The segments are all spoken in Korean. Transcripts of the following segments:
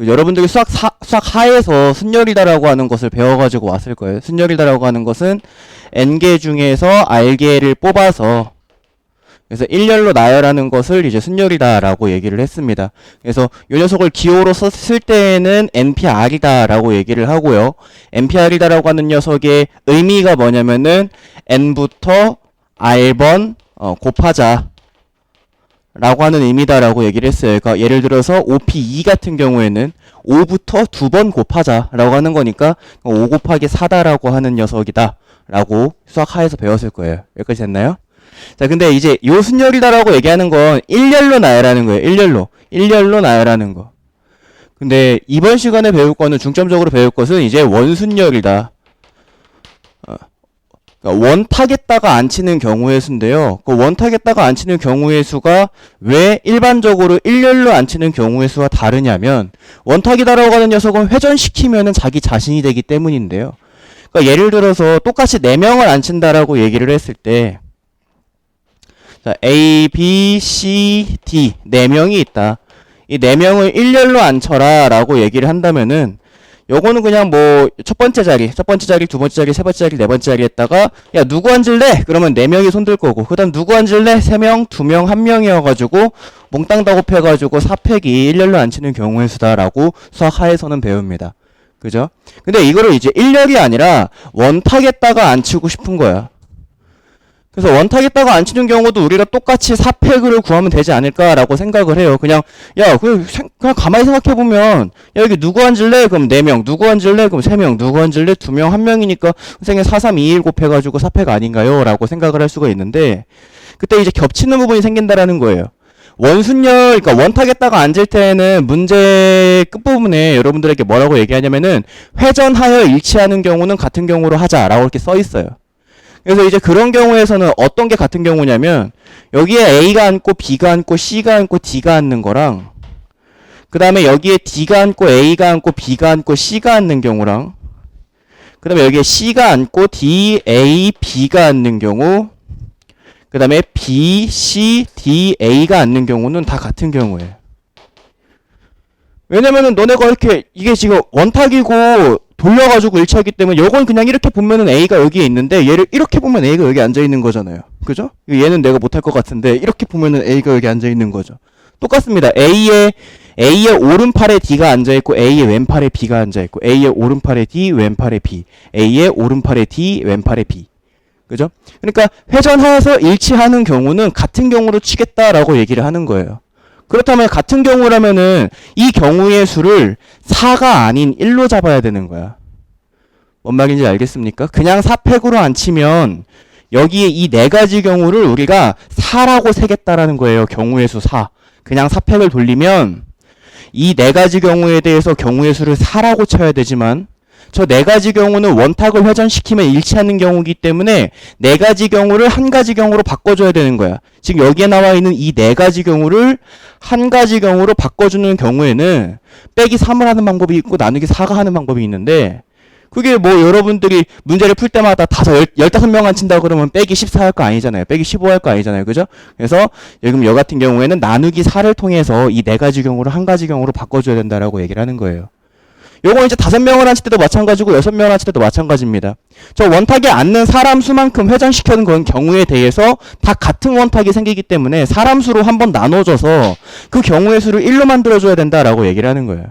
여러분들이 수학 하에서 순열이다라고 하는 것을 배워가지고 왔을 거예요. 순열이다라고 하는 것은 n개 중에서 r개를 뽑아서 그래서 일렬로 나열하는 것을 이제 순열이다라고 얘기를 했습니다. 그래서 이 녀석을 기호로 썼을 때에는 npr이다라고 얘기를 하고요. npr이다라고 하는 녀석의 의미가 뭐냐면은 n부터 r번 곱하자 라고 하는 의미다라고 얘기를 했어요. 그러니까 예를 들어서 OP2 같은 경우에는 5부터 2번 곱하자 라고 하는 거니까 5 곱하기 4다라고 하는 녀석이다 라고 수학 하에서 배웠을 거예요. 여기까지 됐나요? 자, 근데 이제 요 순열이다라고 얘기하는 건 일렬로 나열하는 거예요. 일렬로 나열하는 거. 근데 이번 시간에 배울 거는 중점적으로 배울 것은 이제 원순열이다. 그러니까 원탁에다가 안 치는 경우의 수인데요. 그 원탁에다가 안 치는 경우의 수가 왜 일반적으로 일렬로 안 치는 경우의 수와 다르냐면 원탁이다라고 하는 녀석은 회전시키면은 자기 자신이 되기 때문인데요. 그러니까 예를 들어서 똑같이 4명을 안 친다라고 얘기를 했을 때 자, A, B, C, D 4명이 있다. 이 4명을 일렬로 안 쳐라 라고 얘기를 한다면은 요거는 그냥 뭐 첫 번째 자리, 두 번째 자리, 세 번째 자리, 네 번째 자리에다가 야 누구 앉을래? 그러면 4명이 손들 거고 그 다음 누구 앉을래? 3명, 2명, 1명이어가지고 몽땅 다 곱해가지고 4팩이 일렬로 안 치는 경우의 수다라고 수학 하에서는 배웁니다. 그죠? 근데 이거를 이제 일렬이 아니라 원탁에다가 안 치고 싶은 거야. 그래서 원탁에다가 안 치는 경우도 우리가 똑같이 4팩을 구하면 되지 않을까라고 생각을 해요. 그냥 그냥 가만히 생각해보면 야 여기 누구 앉을래? 그럼 4명. 누구 앉을래? 그럼 3명. 누구 앉을래? 2명. 1명이니까 선생님 4, 3, 2, 1 곱해가지고 4팩 아닌가요? 라고 생각을 할 수가 있는데 그때 이제 겹치는 부분이 생긴다라는 거예요. 원순열, 그러니까 원탁에다가 앉을 때는 문제 끝부분에 여러분들에게 뭐라고 얘기하냐면은 회전하여 일치하는 경우는 같은 경우로 하자라고 이렇게 써 있어요. 그래서 이제 그런 경우에서는 어떤 게 같은 경우냐면 여기에 A가 앉고 B가 앉고 C가 앉고 D가 앉는 거랑 그 다음에 여기에 D가 앉고 A가 앉고 B가 앉고 C가 앉는 경우랑 그 다음에 여기에 C가 앉고 D, A, B가 앉는 경우 그 다음에 B, C, D, A가 앉는 경우는 다 같은 경우예요. 왜냐면은 너네가 이렇게 이게 지금 원탁이고 돌려가지고 일치하기 때문에 요건 그냥 이렇게 보면은 A가 여기에 있는데 얘를 이렇게 보면 A가 여기 앉아있는 거잖아요. 그죠? 얘는 내가 못할 것 같은데 이렇게 보면은 A가 여기 앉아있는 거죠. 똑같습니다. A의 오른팔에 D가 앉아있고 A의 왼팔에 B가 앉아있고 A의 오른팔에 D, 왼팔에 B A의 오른팔에 D, 왼팔에 B 그죠? 그러니까 회전하여서 일치하는 경우는 같은 경우로 치겠다라고 얘기를 하는 거예요. 그렇다면 같은 경우라면은 이 경우의 수를 4가 아닌 1로 잡아야 되는 거야. 뭔 말인지 알겠습니까? 그냥 4팩으로 안 치면 여기에 이 4가지 경우를 우리가 4라고 세겠다라는 거예요. 경우의 수 4. 그냥 4팩을 돌리면 이 4가지 경우에 대해서 경우의 수를 4라고 쳐야 되지만 저 4가지 경우는 원탁을 회전시키면 일치하는 경우이기 때문에 4가지 경우를 한 가지 경우로 바꿔줘야 되는 거야. 지금 여기에 나와 있는 이 4가지 경우를 한 가지 경우로 바꿔주는 경우에는 빼기 3을 하는 방법이 있고 나누기 4가 하는 방법이 있는데 그게 뭐 여러분들이 문제를 풀 때마다 15명 안 친다 그러면 빼기 14 할 거 아니잖아요. 빼기 15 할 거 아니잖아요. 그죠? 그래서 지금 여 같은 경우에는 나누기 4를 통해서 이 4가지 경우를 한 가지 경우로 바꿔줘야 된다라고 얘기를 하는 거예요. 요거 이제 5명을 앉힐 때도 마찬가지고 6명을 앉힐 때도 마찬가지입니다. 저 원탁에 앉는 사람 수만큼 회전시키는 그런 경우에 대해서 다 같은 원탁이 생기기 때문에 사람 수로 한번 나눠줘서 그 경우의 수를 1로 만들어줘야 된다라고 얘기를 하는 거예요.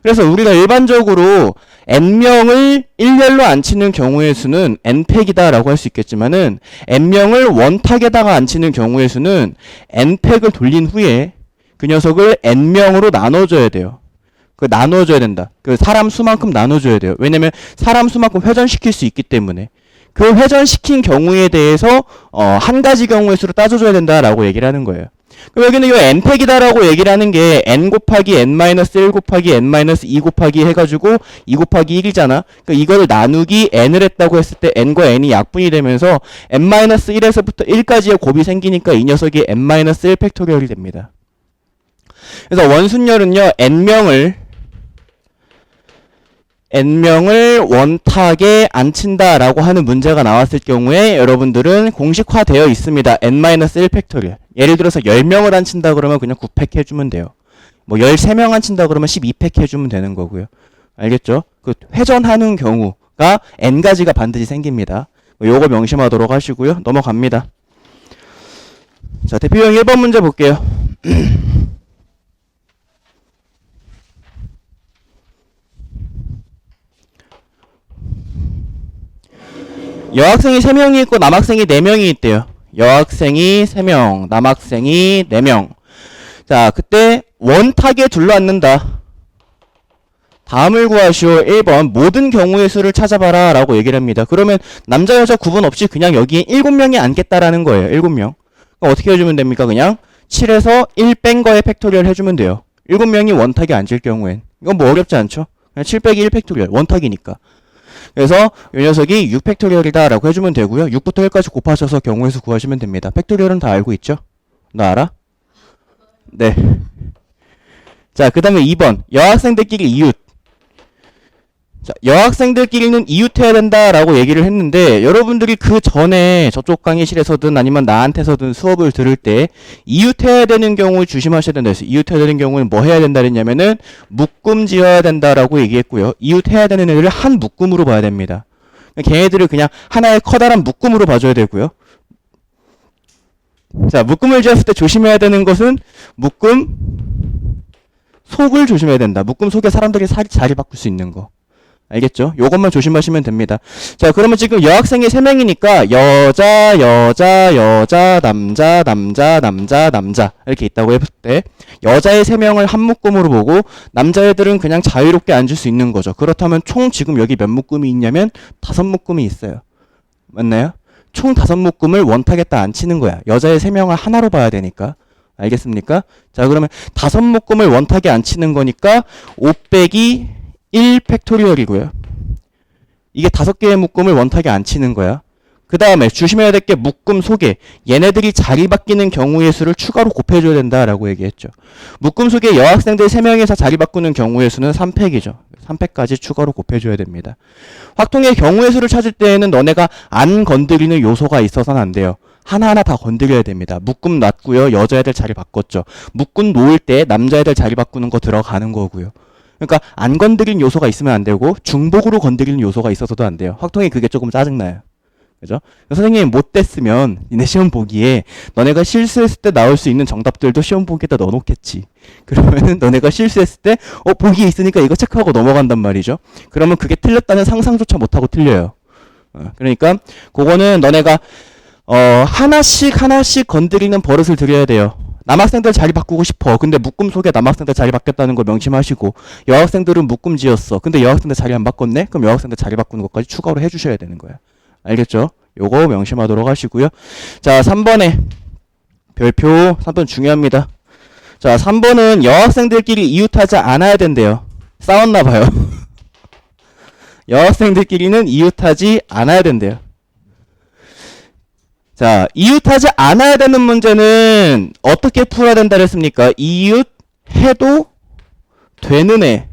그래서 우리가 일반적으로 n명을 일렬로 앉히는 경우의 수는 n팩이다라고 할 수 있겠지만은 n명을 원탁에다가 앉히는 경우의 수는 n팩을 돌린 후에 그 녀석을 n명으로 나눠줘야 돼요. 나눠줘야 된다. 그 사람 수만큼 나눠줘야 돼요. 왜냐면 사람 수만큼 회전시킬 수 있기 때문에 그 회전시킨 경우에 대해서 한 가지 경우의 수로 따져줘야 된다라고 얘기를 하는 거예요. 그럼 여기는 이 n팩이다라고 얘기를 하는 게 n 곱하기 n-1 곱하기 n-2 곱하기 해가지고 2 곱하기 1이잖아. 그러니까 이거를 나누기 n을 했다고 했을 때 n과 n이 약분이 되면서 n-1에서부터 1까지의 곱이 생기니까 이 녀석이 n-1 팩토리얼이 됩니다. 그래서 원순열은요 n명을 원탁에 앉힌다라고 하는 문제가 나왔을 경우에 여러분들은 공식화되어 있습니다. n-1 팩토리얼. 예를 들어서 10명을 앉힌다 그러면 그냥 9팩 해주면 돼요. 뭐 13명 앉힌다 그러면 12팩 해주면 되는 거고요. 알겠죠? 그 회전하는 경우가 n가지가 반드시 생깁니다. 요거 명심하도록 하시고요. 넘어갑니다. 자, 대표형 1번 문제 볼게요. 여학생이 3명이 있고 남학생이 4명이 있대요. 여학생이 3명, 남학생이 4명. 자, 그때 원탁에 둘러앉는다. 다음을 구하시오. 1번 모든 경우의 수를 찾아봐라 라고 얘기를 합니다. 그러면 남자 여자 구분 없이 그냥 여기에 7명이 앉겠다라는 거예요. 7명. 그럼 어떻게 해주면 됩니까? 그냥 7에서 1 뺀 거에 팩토리얼 해주면 돼요. 7명이 원탁에 앉을 경우엔. 이건 뭐 어렵지 않죠? 그냥 7 빼기 1 팩토리얼. 원탁이니까. 그래서 이 녀석이 6 팩토리얼이다 라고 해주면 되고요. 6부터 1까지 곱하셔서 경우의 수 구하시면 됩니다. 팩토리얼은 다 알고 있죠? 너 알아? 네. 자, 그 다음에 2번. 여학생들끼리 이웃. 자, 여학생들끼리는 이웃해야 된다라고 얘기를 했는데 여러분들이 그 전에 저쪽 강의실에서든 아니면 나한테서든 수업을 들을 때 이웃해야 되는 경우 조심하셔야 된다 했어요. 이웃해야 되는 경우는 뭐 해야 된다 했냐면은 묶음 지어야 된다라고 얘기했고요. 이웃해야 되는 애들을 한 묶음으로 봐야 됩니다. 걔네들을 그냥 하나의 커다란 묶음으로 봐줘야 되고요. 자, 묶음을 지었을 때 조심해야 되는 것은 묶음 속을 조심해야 된다. 묶음 속에 사람들이 자리 바꿀 수 있는 거. 알겠죠? 요것만 조심하시면 됩니다. 자, 그러면 지금 여학생이 3명이니까 여자, 여자, 여자, 남자, 남자, 남자, 남자 이렇게 있다고 했을 때 여자의 3명을 한 묶음으로 보고 남자애들은 그냥 자유롭게 앉을 수 있는 거죠. 그렇다면 총 지금 여기 몇 묶음이 있냐면 5묶음이 있어요. 맞나요? 총 5묶음을 원탁에다 앉히는 거야. 여자의 3명을 하나로 봐야 되니까. 알겠습니까? 자, 그러면 5묶음을 원탁에 앉히는 거니까 5 빼기 1 팩토리얼이고요. 이게 5개의 묶음을 원탁에 앉히는 거야. 그 다음에 조심해야 될 게 묶음 속에 얘네들이 자리 바뀌는 경우의 수를 추가로 곱해줘야 된다라고 얘기했죠. 묶음 속에 여학생들 3명이서 자리 바꾸는 경우의 수는 3팩이죠. 3팩까지 추가로 곱해줘야 됩니다. 확통의 경우의 수를 찾을 때에는 너네가 안 건드리는 요소가 있어서는 안 돼요. 하나하나 다 건드려야 됩니다. 묶음 놨고요. 여자애들 자리 바꿨죠. 묶음 놓을 때 남자애들 자리 바꾸는 거 들어가는 거고요. 그러니까 안 건드린 요소가 있으면 안 되고 중복으로 건드리는 요소가 있어서도 안 돼요. 확통이 그게 조금 짜증나요. 그죠? 선생님이 못됐으면 니네 시험 보기에 너네가 실수했을 때 나올 수 있는 정답들도 시험 보기에다 넣어놓겠지. 그러면은 너네가 실수했을 때 보기에 있으니까 이거 체크하고 넘어간단 말이죠. 그러면 그게 틀렸다는 상상조차 못하고 틀려요. 그러니까 그거는 너네가 하나씩 건드리는 버릇을 들여야 돼요. 남학생들 자리 바꾸고 싶어. 근데 묶음 속에 남학생들 자리 바뀌었다는 거 명심하시고 여학생들은 묶음 지었어. 근데 여학생들 자리 안 바꿨네? 그럼 여학생들 자리 바꾸는 것까지 추가로 해주셔야 되는 거야. 알겠죠? 요거 명심하도록 하시고요. 자, 3번에 별표 3번 중요합니다. 자, 3번은 여학생들끼리 이웃하지 않아야 된대요. 싸웠나 봐요. 여학생들끼리는 이웃하지 않아야 된대요. 자, 이웃하지 않아야 되는 문제는 어떻게 풀어야 된다 그랬습니까? 이웃해도 되는 애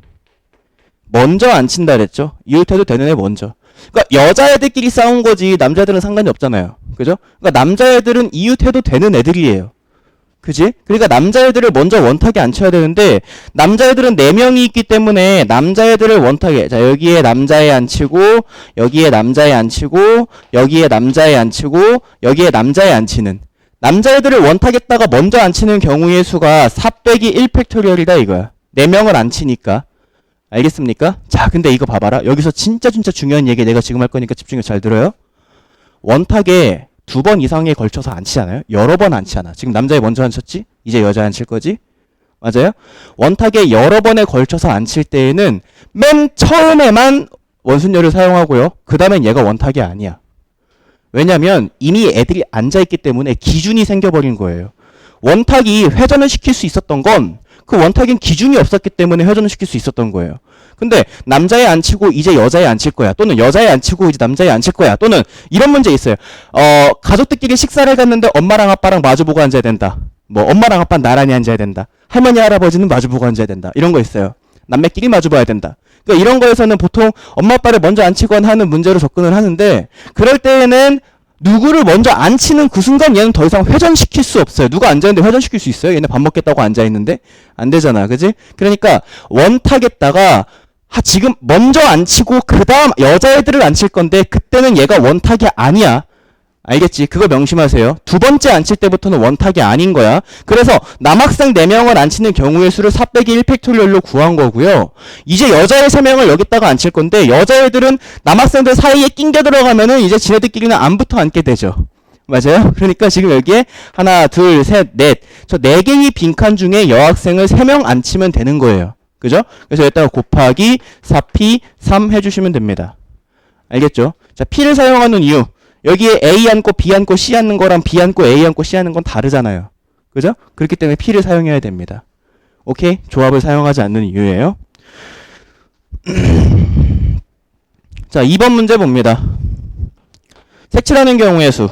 먼저 안 친다 그랬죠? 이웃해도 되는 애 먼저. 그러니까 여자애들끼리 싸운 거지 남자애들은 상관이 없잖아요. 그죠? 그러니까 남자애들은 이웃해도 되는 애들이에요. 그지? 그러니까 남자애들을 먼저 원탁에 앉혀야 되는데 남자애들은 4명이 있기 때문에 남자애들을 원탁에 자 여기에 남자애 앉히고 여기에 남자애 앉히고 여기에 남자애 앉히고 여기에 남자애 앉히는 남자애들을 원탁에다가 먼저 앉히는 경우의 수가 4 빼기 1 팩토리얼이다 이거야. 4명을 앉히니까. 알겠습니까? 자, 근데 이거 봐봐라. 여기서 진짜 중요한 얘기 내가 지금 할 거니까 집중해서 잘 들어요. 원탁에 2번 이상에 걸쳐서 앉히잖아요. 여러 번 앉히잖아. 지금 남자애 먼저 앉혔지? 이제 여자 앉힐 거지? 맞아요? 원탁에 여러 번에 걸쳐서 앉힐 때에는 맨 처음에만 원순열을 사용하고요. 그 다음엔 얘가 원탁이 아니야. 왜냐면 이미 애들이 앉아있기 때문에 기준이 생겨버린 거예요. 원탁이 회전을 시킬 수 있었던 건 그 원탁엔 기준이 없었기 때문에 회전을 시킬 수 있었던 거예요. 근데 남자애 앉히고 이제 여자애 앉힐 거야. 또는 여자애 앉히고 이제 남자애 앉힐 거야. 또는 이런 문제 있어요. 가족들끼리 식사를 갔는데 엄마랑 아빠랑 마주보고 앉아야 된다. 뭐 엄마랑 아빠는 나란히 앉아야 된다. 할머니 할아버지는 마주보고 앉아야 된다. 이런 거 있어요. 남매끼리 마주봐야 된다. 그러니까 이런 거에서는 보통 엄마 아빠를 먼저 앉히거나 하는 문제로 접근을 하는데 그럴 때에는 누구를 먼저 앉히는 그 순간 얘는 더 이상 회전시킬 수 없어요. 누가 앉아있는데 회전시킬 수 있어요? 얘네 밥 먹겠다고 앉아있는데? 안 되잖아. 그지? 그러니까 원탁에다가 지금 먼저 앉히고 그 다음 여자애들을 앉힐 건데 그때는 얘가 원탁이 아니야. 알겠지? 그거 명심하세요. 두 번째 앉힐 때부터는 원탁이 아닌 거야. 그래서 남학생 4명을 앉히는 경우의 수를 4 빼기 1팩토리얼로 구한 거고요. 이제 여자애 3명을 여기다가 앉힐 건데 여자애들은 남학생들 사이에 낑겨 들어가면은 이제 지네들끼리는 안 붙어 앉게 되죠. 맞아요? 그러니까 지금 여기에 하나, 둘, 셋, 넷. 저 4개의 빈칸 중에 여학생을 3명 앉히면 되는 거예요. 그죠? 그래서 여기다가 곱하기 4p 3 해주시면 됩니다. 알겠죠? 자, p를 사용하는 이유. 여기에 A 앉고 B 앉고 C 앉는 거랑 B 앉고 A 앉고 C 앉는 건 다르잖아요. 그죠? 그렇기 때문에 P를 사용해야 됩니다. 오케이? 조합을 사용하지 않는 이유예요. 자, 2번 문제 봅니다. 색칠하는 경우의 수.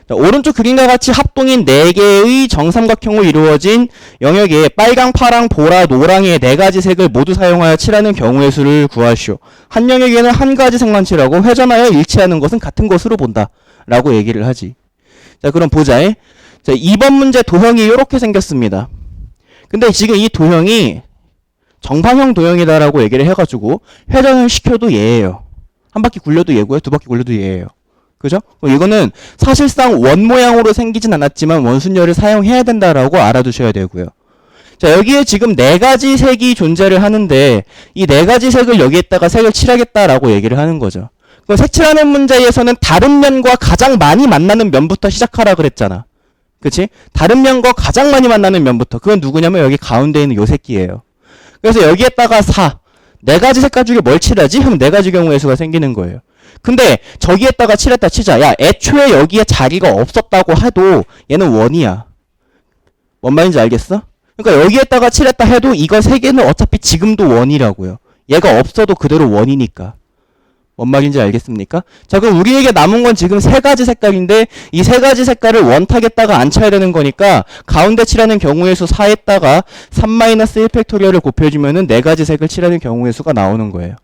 자, 오른쪽 그림과 같이 합동인 4개의 정삼각형으로 이루어진 영역에 빨강, 파랑, 보라, 노랑의 4가지 색을 모두 사용하여 칠하는 경우의 수를 구하시오. 한 영역에는 한 가지 색만 칠하고 회전하여 일치하는 것은 같은 것으로 본다. 라고 얘기를 하지. 자, 그럼 보자. 자, 2번 문제 도형이 이렇게 생겼습니다. 근데 지금 이 도형이 정방형 도형이다라고 얘기를 해가지고 회전을 시켜도 얘예요. 한 바퀴 굴려도 얘고요. 2바퀴 굴려도 얘예요. 그죠? 이거는 사실상 원 모양으로 생기진 않았지만 원순열을 사용해야 된다라고 알아두셔야 되고요. 자, 여기에 지금 4가지 색이 존재를 하는데 이 4가지 색을 여기에다가 색을 칠하겠다라고 얘기를 하는 거죠. 그럼 색칠하는 문제에서는 다른 면과 가장 많이 만나는 면부터 시작하라 그랬잖아. 그치? 다른 면과 가장 많이 만나는 면부터. 그건 누구냐면 여기 가운데 있는 요 새끼예요. 그래서 여기에다가 4. 4가지 색깔 중에 뭘 칠하지? 하면 4가지 경우의 수가 생기는 거예요. 근데 저기에다가 칠했다 치자. 야, 애초에 여기에 자리가 없었다고 해도 얘는 원이야. 뭔 말인지 알겠어? 그러니까 여기에다가 칠했다 해도 이거 3개는 어차피 지금도 원이라고요. 얘가 없어도 그대로 원이니까. 뭔 말인지 알겠습니까? 자, 그럼 우리에게 남은 건 지금 3가지 색깔인데 이 3가지 색깔을 원탁에다가 안 쳐야 되는 거니까 가운데 칠하는 경우의 수 4에다가 3-1팩토리얼을 곱해주면은 4가지 색을 칠하는 경우의 수가 나오는 거예요.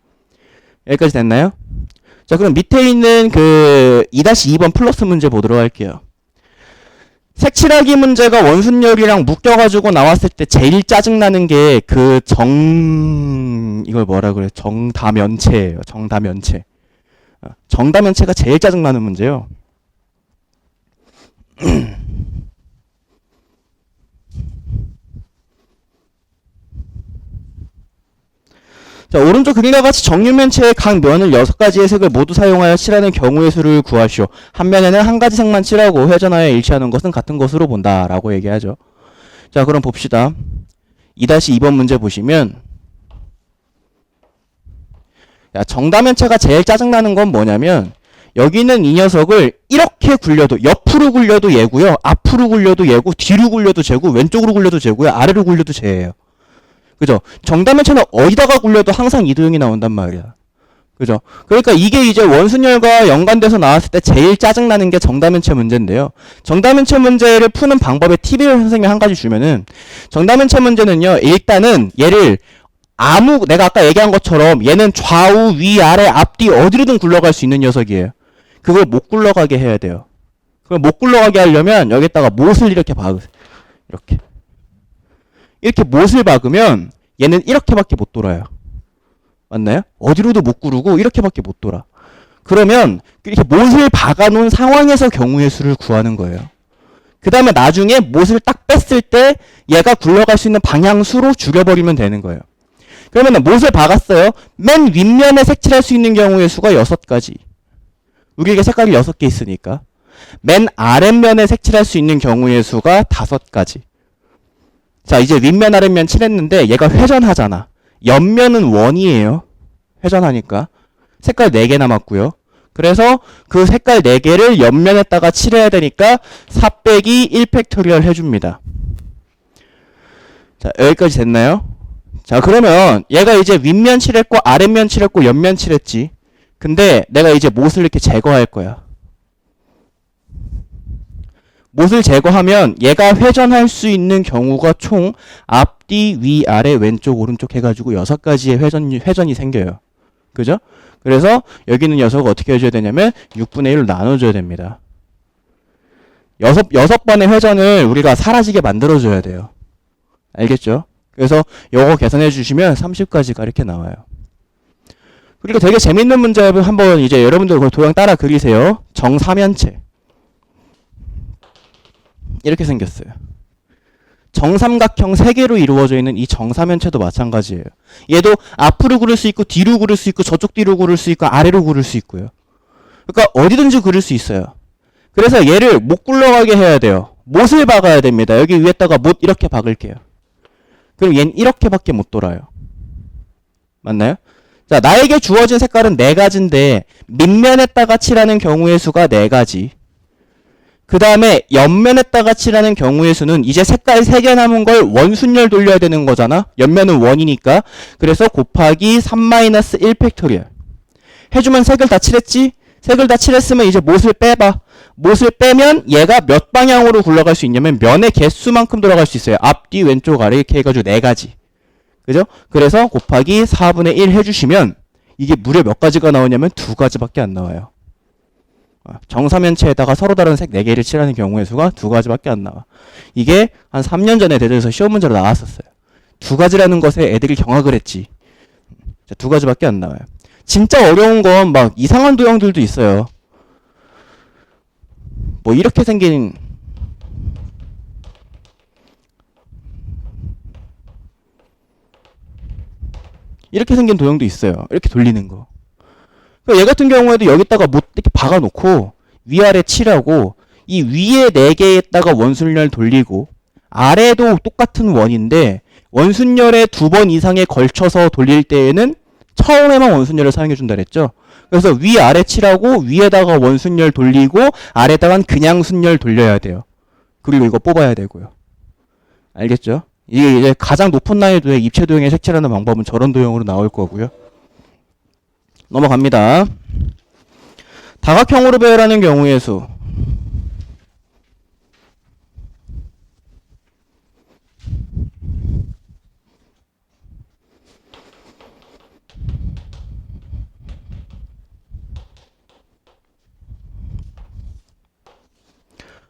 여기까지 됐나요? 자, 그럼 밑에 있는 그 2-2번 플러스 문제 보도록 할게요. 색칠하기 문제가 원순열이랑 묶여가지고 나왔을 때 제일 짜증나는 게 그 이걸 뭐라 그래? 정다면체예요. 정다면체. 정다면체가 제일 짜증나는 문제요. 자, 오른쪽 그림과 같이 정육면체의 각 면을 6가지의 색을 모두 사용하여 칠하는 경우의 수를 구하시오. 한 면에는 한 가지 색만 칠하고 회전하여 일치하는 것은 같은 것으로 본다. 라고 얘기하죠. 자, 그럼 봅시다. 2-2번 문제 보시면 야, 정다면체가 제일 짜증나는 건 뭐냐면 여기는 이 녀석을 이렇게 굴려도 옆으로 굴려도 얘고요. 앞으로 굴려도 얘고 뒤로 굴려도 쟤고 왼쪽으로 굴려도 쟤고요. 아래로 굴려도 쟤예요. 그죠? 정다면체는 어디다가 굴려도 항상 이 도형이 나온단 말이야. 그죠? 그러니까 이게 이제 원순열과 연관돼서 나왔을 때 제일 짜증나는 게 정다면체 문제인데요. 정다면체 문제를 푸는 방법의 팁을 선생님이 한 가지 주면은 정다면체 문제는요. 일단은 얘를 내가 아까 얘기한 것처럼 얘는 좌우, 위, 아래, 앞뒤 어디로든 굴러갈 수 있는 녀석이에요. 그걸 못 굴러가게 해야 돼요. 그걸 못 굴러가게 하려면 여기다가 못을 이렇게 박으세요. 이렇게 못을 박으면 얘는 이렇게밖에 못 돌아요. 맞나요? 어디로도 못 구르고 이렇게밖에 못 돌아. 그러면 이렇게 못을 박아놓은 상황에서 경우의 수를 구하는 거예요. 그 다음에 나중에 못을 딱 뺐을 때 얘가 굴러갈 수 있는 방향수로 줄여버리면 되는 거예요. 그러면 못을 박았어요. 맨 윗면에 색칠할 수 있는 경우의 수가 6가지. 우리에게 색깔이 6개 있으니까. 맨 아랫면에 색칠할 수 있는 경우의 수가 5가지. 자, 이제 윗면 아랫면 칠했는데 얘가 회전하잖아. 옆면은 원이에요. 회전하니까. 색깔 4개 남았고요. 그래서 그 색깔 4개를 옆면에다가 칠해야 되니까 4 빼기 1팩토리얼 해줍니다. 자, 여기까지 됐나요? 자, 그러면 얘가 이제 윗면 칠했고 아랫면 칠했고 옆면 칠했지. 근데 내가 이제 못을 이렇게 제거할 거야. 못을 제거하면 얘가 회전할 수 있는 경우가 총 앞뒤, 위, 아래, 왼쪽, 오른쪽 해가지고 6가지의 회전이 생겨요. 그죠? 그래서 여기 있는 녀석을 어떻게 해줘야 되냐면 6분의 1로 나눠줘야 됩니다. 여섯 번의 회전을 우리가 사라지게 만들어줘야 돼요. 알겠죠? 그래서 요거 계산해 주시면 30까지가 이렇게 나와요. 그리고 되게 재밌는 문제 한번 이제 여러분들 그 도형 따라 그리세요. 정사면체. 이렇게 생겼어요. 정삼각형 3개로 이루어져 있는 이 정사면체도 마찬가지예요. 얘도 앞으로 그릴 수 있고 뒤로 그릴 수 있고 저쪽 뒤로 그릴 수 있고 아래로 그릴 수 있고요. 그러니까 어디든지 그릴 수 있어요. 그래서 얘를 못 굴러가게 해야 돼요. 못을 박아야 됩니다. 여기 위에다가 못 이렇게 박을게요. 그럼 얘는 이렇게밖에 못 돌아요. 맞나요? 자, 나에게 주어진 색깔은 4가지인데 밑면에다가 칠하는 경우의 수가 4가지. 그 다음에 옆면에다가 칠하는 경우의 수는 이제 색깔 3개 남은 걸 원순열 돌려야 되는 거잖아. 옆면은 원이니까. 그래서 곱하기 3-1 팩토리얼. 해주면 색을 다 칠했지? 색을 다 칠했으면 이제 못을 빼봐. 못을 빼면 얘가 몇 방향으로 굴러갈 수 있냐면 면의 개수만큼 돌아갈 수 있어요. 앞, 뒤, 왼쪽, 아래 이렇게 해가지고 4가지. 그죠? 그래서 곱하기 4분의 1 해주시면 이게 무려 몇 가지가 나오냐면 2가지밖에 안 나와요. 정사면체에다가 서로 다른 색 4개를 칠하는 경우의 수가 2가지밖에 안 나와. 이게 한 3년 전에 대전에서 시험 문제로 나왔었어요. 2가지라는 것에 애들이 경악을 했지. 2가지밖에 안 나와요. 진짜 어려운 건 막 이상한 도형들도 있어요. 뭐 이렇게 생긴 도형도 있어요. 이렇게 돌리는 거. 얘 같은 경우에도 여기다가 못 이렇게 박아놓고 위아래 칠하고 이 위에 4개에다가 원순열 돌리고 아래도 똑같은 원인데 원순열에 2번 이상에 걸쳐서 돌릴 때에는 처음에만 원순열을 사용해준다 그랬죠. 그래서 위아래 칠하고 위에다가 원순열 돌리고 아래다간 그냥 순열 돌려야 돼요. 그리고 이거 뽑아야 되고요. 알겠죠? 이게 이제 가장 높은 난이도의 입체 도형의 색칠하는 방법은 저런 도형으로 나올 거고요. 넘어갑니다. 다각형으로 배열하는 경우의 수.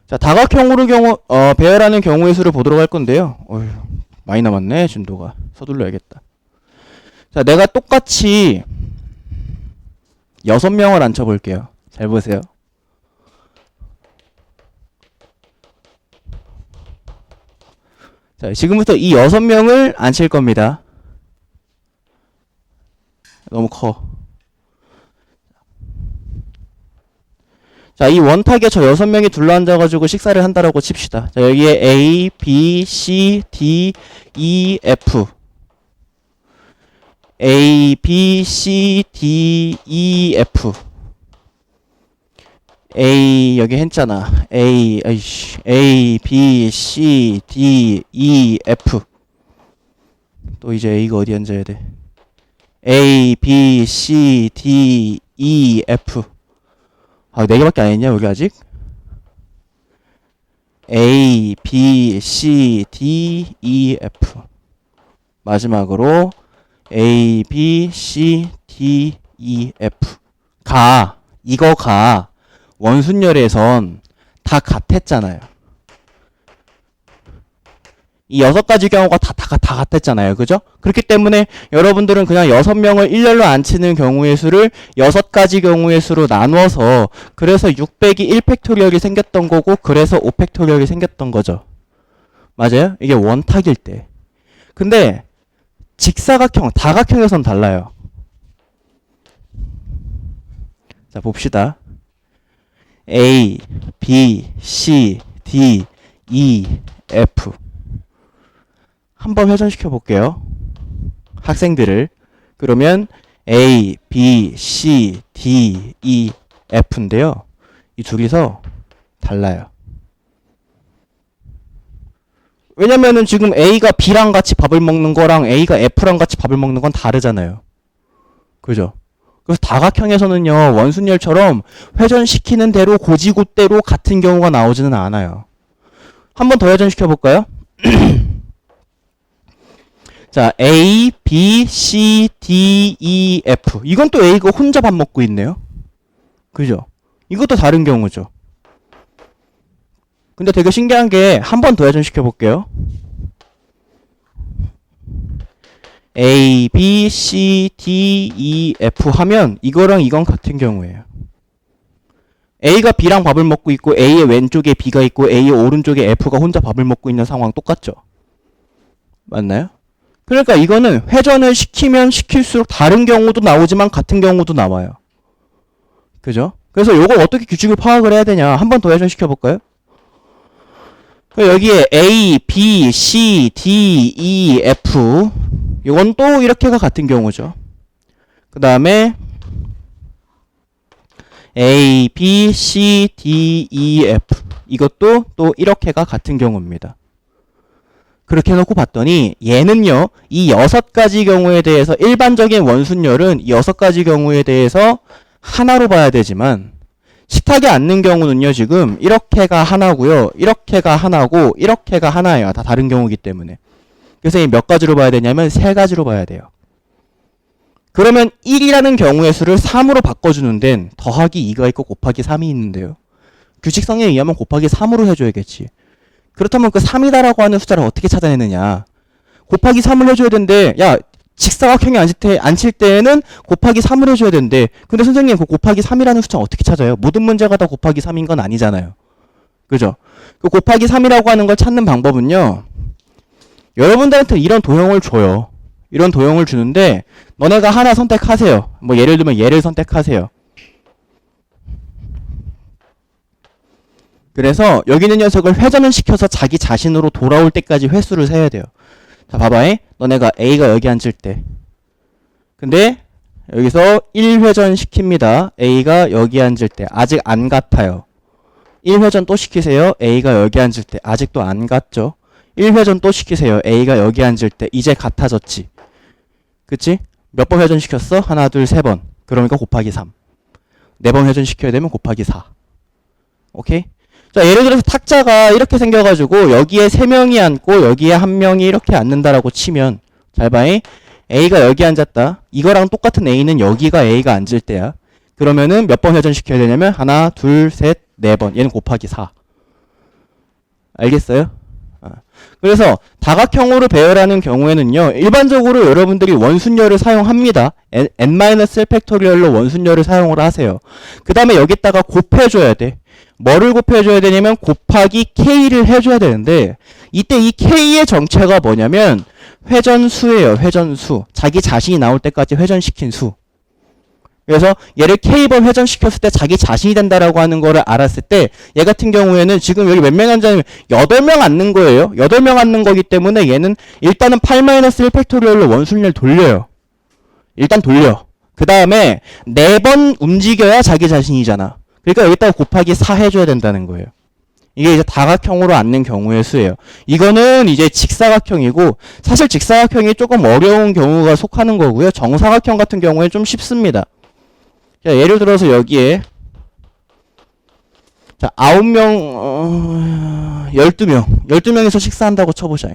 자, 다각형으로 배열하는 경우의 수를 보도록 할 건데요. 어휴, 많이 남았네, 진도가. 서둘러야겠다. 자, 내가 똑같이 6명을 앉혀볼게요. 잘 보세요. 자, 지금부터 이 6명을 앉힐 겁니다. 너무 커. 자, 이 원탁에 저 6명이 둘러앉아가지고 식사를 한다라고 칩시다. 자, 여기에 A, B, C, D, E, F. A, B, C, D, E, F. A, 여기 했잖아. A, B, C, D, E, F. 또 이제 A가 어디 앉아야 돼? A, B, C, D, E, F. 아, 4개밖에 안 했냐, 여기 아직? A, B, C, D, E, F. 마지막으로 A, B, C, D, E, F. 이거가 원순열에선 다 같았잖아요. 이 6가지 경우가 다 같았잖아요. 그죠? 그렇기 때문에 여러분들은 그냥 6명을 일렬로 앉히는 경우의 수를 6가지 경우의 수로 나누어서 그래서 600이 1팩토리얼이 생겼던 거고 그래서 5팩토리얼이 생겼던 거죠. 맞아요? 이게 원탁일 때. 근데 직사각형, 다각형에선 달라요. 자, 봅시다. A, B, C, D, E, F. 한번 회전시켜 볼게요. 학생들을. 그러면 A, B, C, D, E, F인데요. 이 둘이서 달라요. 왜냐면은 지금 A가 B랑 같이 밥을 먹는 거랑 A가 F랑 같이 밥을 먹는 건 다르잖아요. 그죠? 그래서 다각형에서는요, 원순열처럼 회전시키는 대로 고지고대로 같은 경우가 나오지는 않아요. 한 번 더 회전시켜 볼까요? 자, A, B, C, D, E, F. 이건 또 A가 혼자 밥 먹고 있네요. 그죠? 이것도 다른 경우죠. 근데 되게 신기한 게 한 번 더 회전시켜 볼게요. A, B, C, D, E, F 하면 이거랑 이건 같은 경우예요. A가 B랑 밥을 먹고 있고 A의 왼쪽에 B가 있고 A의 오른쪽에 F가 혼자 밥을 먹고 있는 상황 똑같죠? 맞나요? 그러니까 이거는 회전을 시키면 시킬수록 다른 경우도 나오지만 같은 경우도 나와요. 그죠? 그래서 요걸 어떻게 규칙을 파악을 해야 되냐. 한 번 더 회전시켜 볼까요? 여기에 A, B, C, D, E, F 이건 또 이렇게가 같은 경우죠. 그 다음에 A, B, C, D, E, F 이것도 또 이렇게가 같은 경우입니다. 그렇게 해놓고 봤더니 얘는요 이 6가지 경우에 대해서 일반적인 원순열은 이 6가지 경우에 대해서 하나로 봐야 되지만 식탁에 앉는 경우는요 지금 이렇게가 하나고요 이렇게가 하나고 이렇게가 하나예요. 다 다른 경우이기 때문에. 그래서 이 몇 가지로 봐야 되냐면 3가지로 봐야 돼요. 그러면 1이라는 경우의 수를 3으로 바꿔주는 데는 더하기 2가 있고 곱하기 3이 있는데요. 규칙성에 의하면 곱하기 3으로 해줘야겠지. 그렇다면 그 3이다라고 하는 숫자를 어떻게 찾아내느냐. 곱하기 3을 해줘야 되는데 야 직사각형이 앉힐 때에는 곱하기 3을 해줘야 되는데 근데 선생님 그 곱하기 3이라는 숫자 어떻게 찾아요? 모든 문제가 다 곱하기 3인 건 아니잖아요. 그죠? 그 곱하기 3이라고 하는 걸 찾는 방법은요. 여러분들한테 이런 도형을 줘요. 이런 도형을 주는데 너네가 하나 선택하세요. 뭐 예를 들면 얘를 선택하세요. 그래서 여기 있는 녀석을 회전을 시켜서 자기 자신으로 돌아올 때까지 횟수를 세야 돼요. 자 봐봐. 너네가 A가 여기 앉을 때 근데 여기서 1회전 시킵니다. A가 여기 앉을 때 아직 안 같아요. 1회전 또 시키세요. A가 여기 앉을 때 아직도 안 같죠. 1회전 또 시키세요. A가 여기 앉을 때 이제 같아졌지. 그치? 몇 번 회전 시켰어? 하나, 둘, 세 번. 그러니까 곱하기 3. 4번 회전 시켜야 되면 곱하기 4. 오케이? 자, 예를 들어서 탁자가 이렇게 생겨가지고 여기에 3명이 앉고 여기에 1명이 이렇게 앉는다라고 치면 잘 봐잉. A가 여기 앉았다. 이거랑 똑같은 A는 여기가 A가 앉을 때야. 그러면은 몇 번 회전 시켜야 되냐면 하나, 둘, 셋, 4번. 얘는 곱하기 4. 알겠어요? 그래서 다각형으로 배열하는 경우에는요. 일반적으로 여러분들이 원순열을 사용합니다. n-1팩토리얼로 원순열을 사용을 하세요. 그 다음에 여기다가 곱해줘야 돼. 뭐를 곱해줘야 되냐면 곱하기 k를 해줘야 되는데 이때 이 k의 정체가 뭐냐면 회전수예요. 회전수. 자기 자신이 나올 때까지 회전시킨 수. 그래서 얘를 k번 회전시켰을 때 자기 자신이 된다라고 하는 거를 알았을 때 얘 같은 경우에는 지금 여기 몇 명 앉아있냐면 8명 앉는 거예요. 8명 앉는 거기 때문에 얘는 일단은 8-1팩토리얼로 원순열 돌려요. 일단 돌려. 그 다음에 4번 움직여야 자기 자신이잖아. 그러니까 여기다가 곱하기 4 해줘야 된다는 거예요. 이게 이제 다각형으로 앉는 경우의 수예요. 이거는 이제 직사각형이고 사실 직사각형이 조금 어려운 경우가 속하는 거고요. 정사각형 같은 경우에 좀 쉽습니다. 자, 예를 들어서 여기에 자, 9명 12명 12명에서 식사한다고 쳐보자.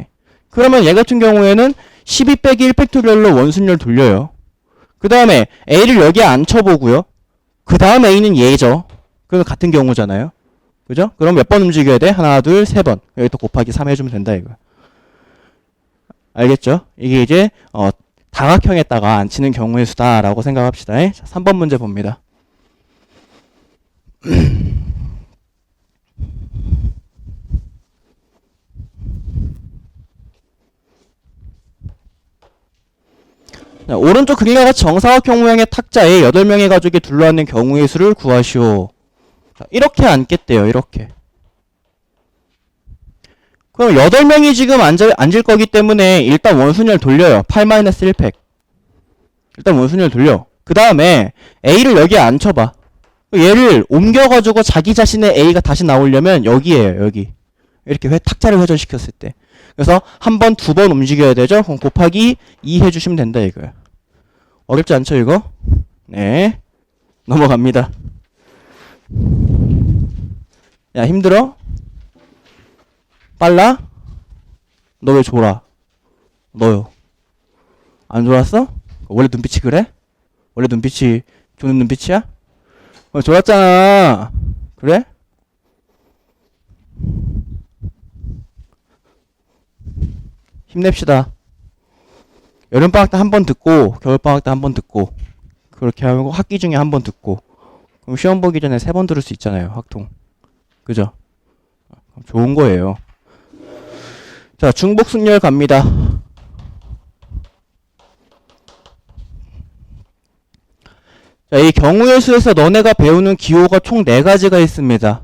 그러면 얘 같은 경우에는 12 빼기 1 팩토리얼로 원순열 돌려요. 그 다음에 A를 여기에 앉혀보고요. 그 다음 A는 얘죠. 그럼 같은 경우잖아요. 그죠? 그럼 몇 번 움직여야 돼? 하나, 둘, 세 번. 여기 또 곱하기 3 해주면 된다, 이거. 알겠죠? 이게 이제, 다각형에다가 앉히는 경우의 수다라고 생각합시다. 자, 3번 문제 봅니다. 자, 오른쪽 그림과 같이 정사각형 모양의 탁자에 8명의 가족이 둘러앉는 경우의 수를 구하시오. 자, 이렇게 앉겠대요. 이렇게. 그럼 8명이 지금 앉을 거기 때문에 일단 원순열 돌려요. 8-1팩. 일단 원순열 돌려. 그 다음에 A를 여기에 앉혀봐. 얘를 옮겨가지고 자기 자신의 A가 다시 나오려면 여기에요. 여기. 이렇게 탁자를 회전시켰을 때. 그래서 한 번, 2번 움직여야 되죠? 그럼 곱하기 2 해주시면 된다 이거예요. 어렵지 않죠 이거? 네. 넘어갑니다. 야 힘들어? 빨라? 너 왜 졸아? 너요. 안 졸았어? 원래 눈빛이 그래? 원래 눈빛이 조는 눈빛이야? 졸았잖아. 그래? 힘냅시다. 여름방학 때 한 번 듣고 겨울방학 때 한 번 듣고 그렇게 하고 학기 중에 한 번 듣고 그럼 시험 보기 전에 3번 들을 수 있잖아요. 학통. 그죠? 좋은 거예요. 자, 중복순열 갑니다. 자, 이 경우의 수에서 너네가 배우는 기호가 총 4가지가 있습니다.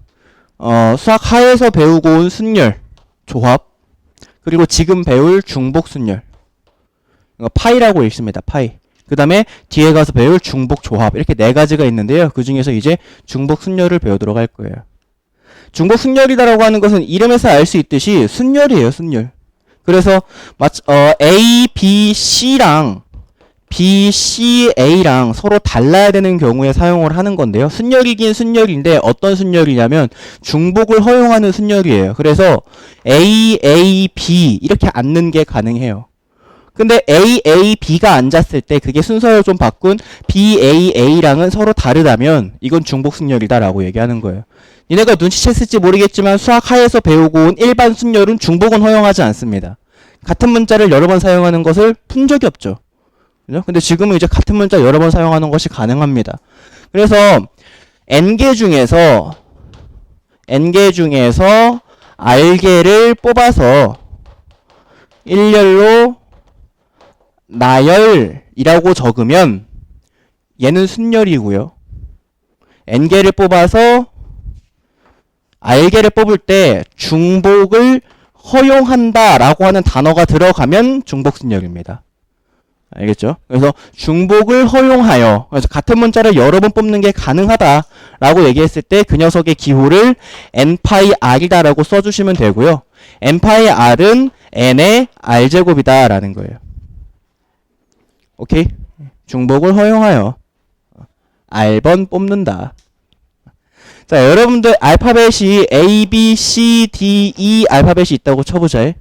수학 하에서 배우고 온 순열, 조합, 그리고 지금 배울 중복순열. 이거 파이라고 읽습니다. 파이. 그 다음에 뒤에 가서 배울 중복조합. 이렇게 4가지가 있는데요. 그 중에서 이제 중복순열을 배우도록 할 거예요. 중복순열이다라고 하는 것은 이름에서 알 수 있듯이 순열이에요. 순열. 그래서 A, B, C랑 B, C, A랑 서로 달라야 되는 경우에 사용을 하는 건데요. 순열이긴 순열인데 어떤 순열이냐면 중복을 허용하는 순열이에요. 그래서 A, A, B 이렇게 앉는 게 가능해요. 근데 A, A, B가 앉았을 때 그게 순서를 좀 바꾼 B, A, A랑은 서로 다르다면 이건 중복순열이다라고 얘기하는 거예요. 니네가 눈치챘을지 모르겠지만 수학 하에서 배우고 온 일반 순열은 중복은 허용하지 않습니다. 같은 문자를 여러 번 사용하는 것을 푼 적이 없죠. 그죠? 근데 지금은 이제 같은 문자 여러 번 사용하는 것이 가능합니다. 그래서 N개 중에서 R개를 뽑아서 일렬로 나열이라고 적으면 얘는 순열이고요. N개를 뽑아서 R개를 뽑을 때 중복을 허용한다라고 하는 단어가 들어가면 중복순열입니다. 알겠죠? 그래서 중복을 허용하여, 그래서 같은 문자를 여러 번 뽑는 게 가능하다라고 얘기했을 때 그 녀석의 기호를 n파이 r이다라고 써주시면 되고요. n파이 r은 n의 r제곱이다라는 거예요. 오케이? 중복을 허용하여 r번 뽑는다. 자, 여러분들 알파벳이 A, B, C, D, E 알파벳이 있다고 쳐보자.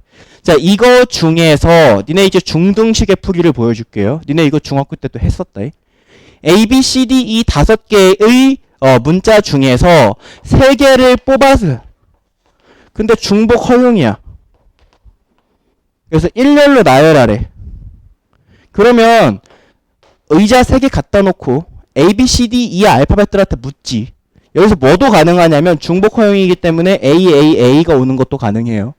자, 이거 중에서 니네 이제 중등식의 풀이를 보여줄게요. 니네 이거 중학교 때 또 했었다. A, B, C, D, E 5개의 문자 중에서 3개를 뽑아서 근데 중복 허용이야. 그래서 일렬로 나열하래. 그러면 의자 3개 갖다 놓고 A, B, C, D, E 알파벳들한테 묻지. 여기서 뭐도 가능하냐면 중복 허용이기 때문에 A가 오는 것도 가능해요.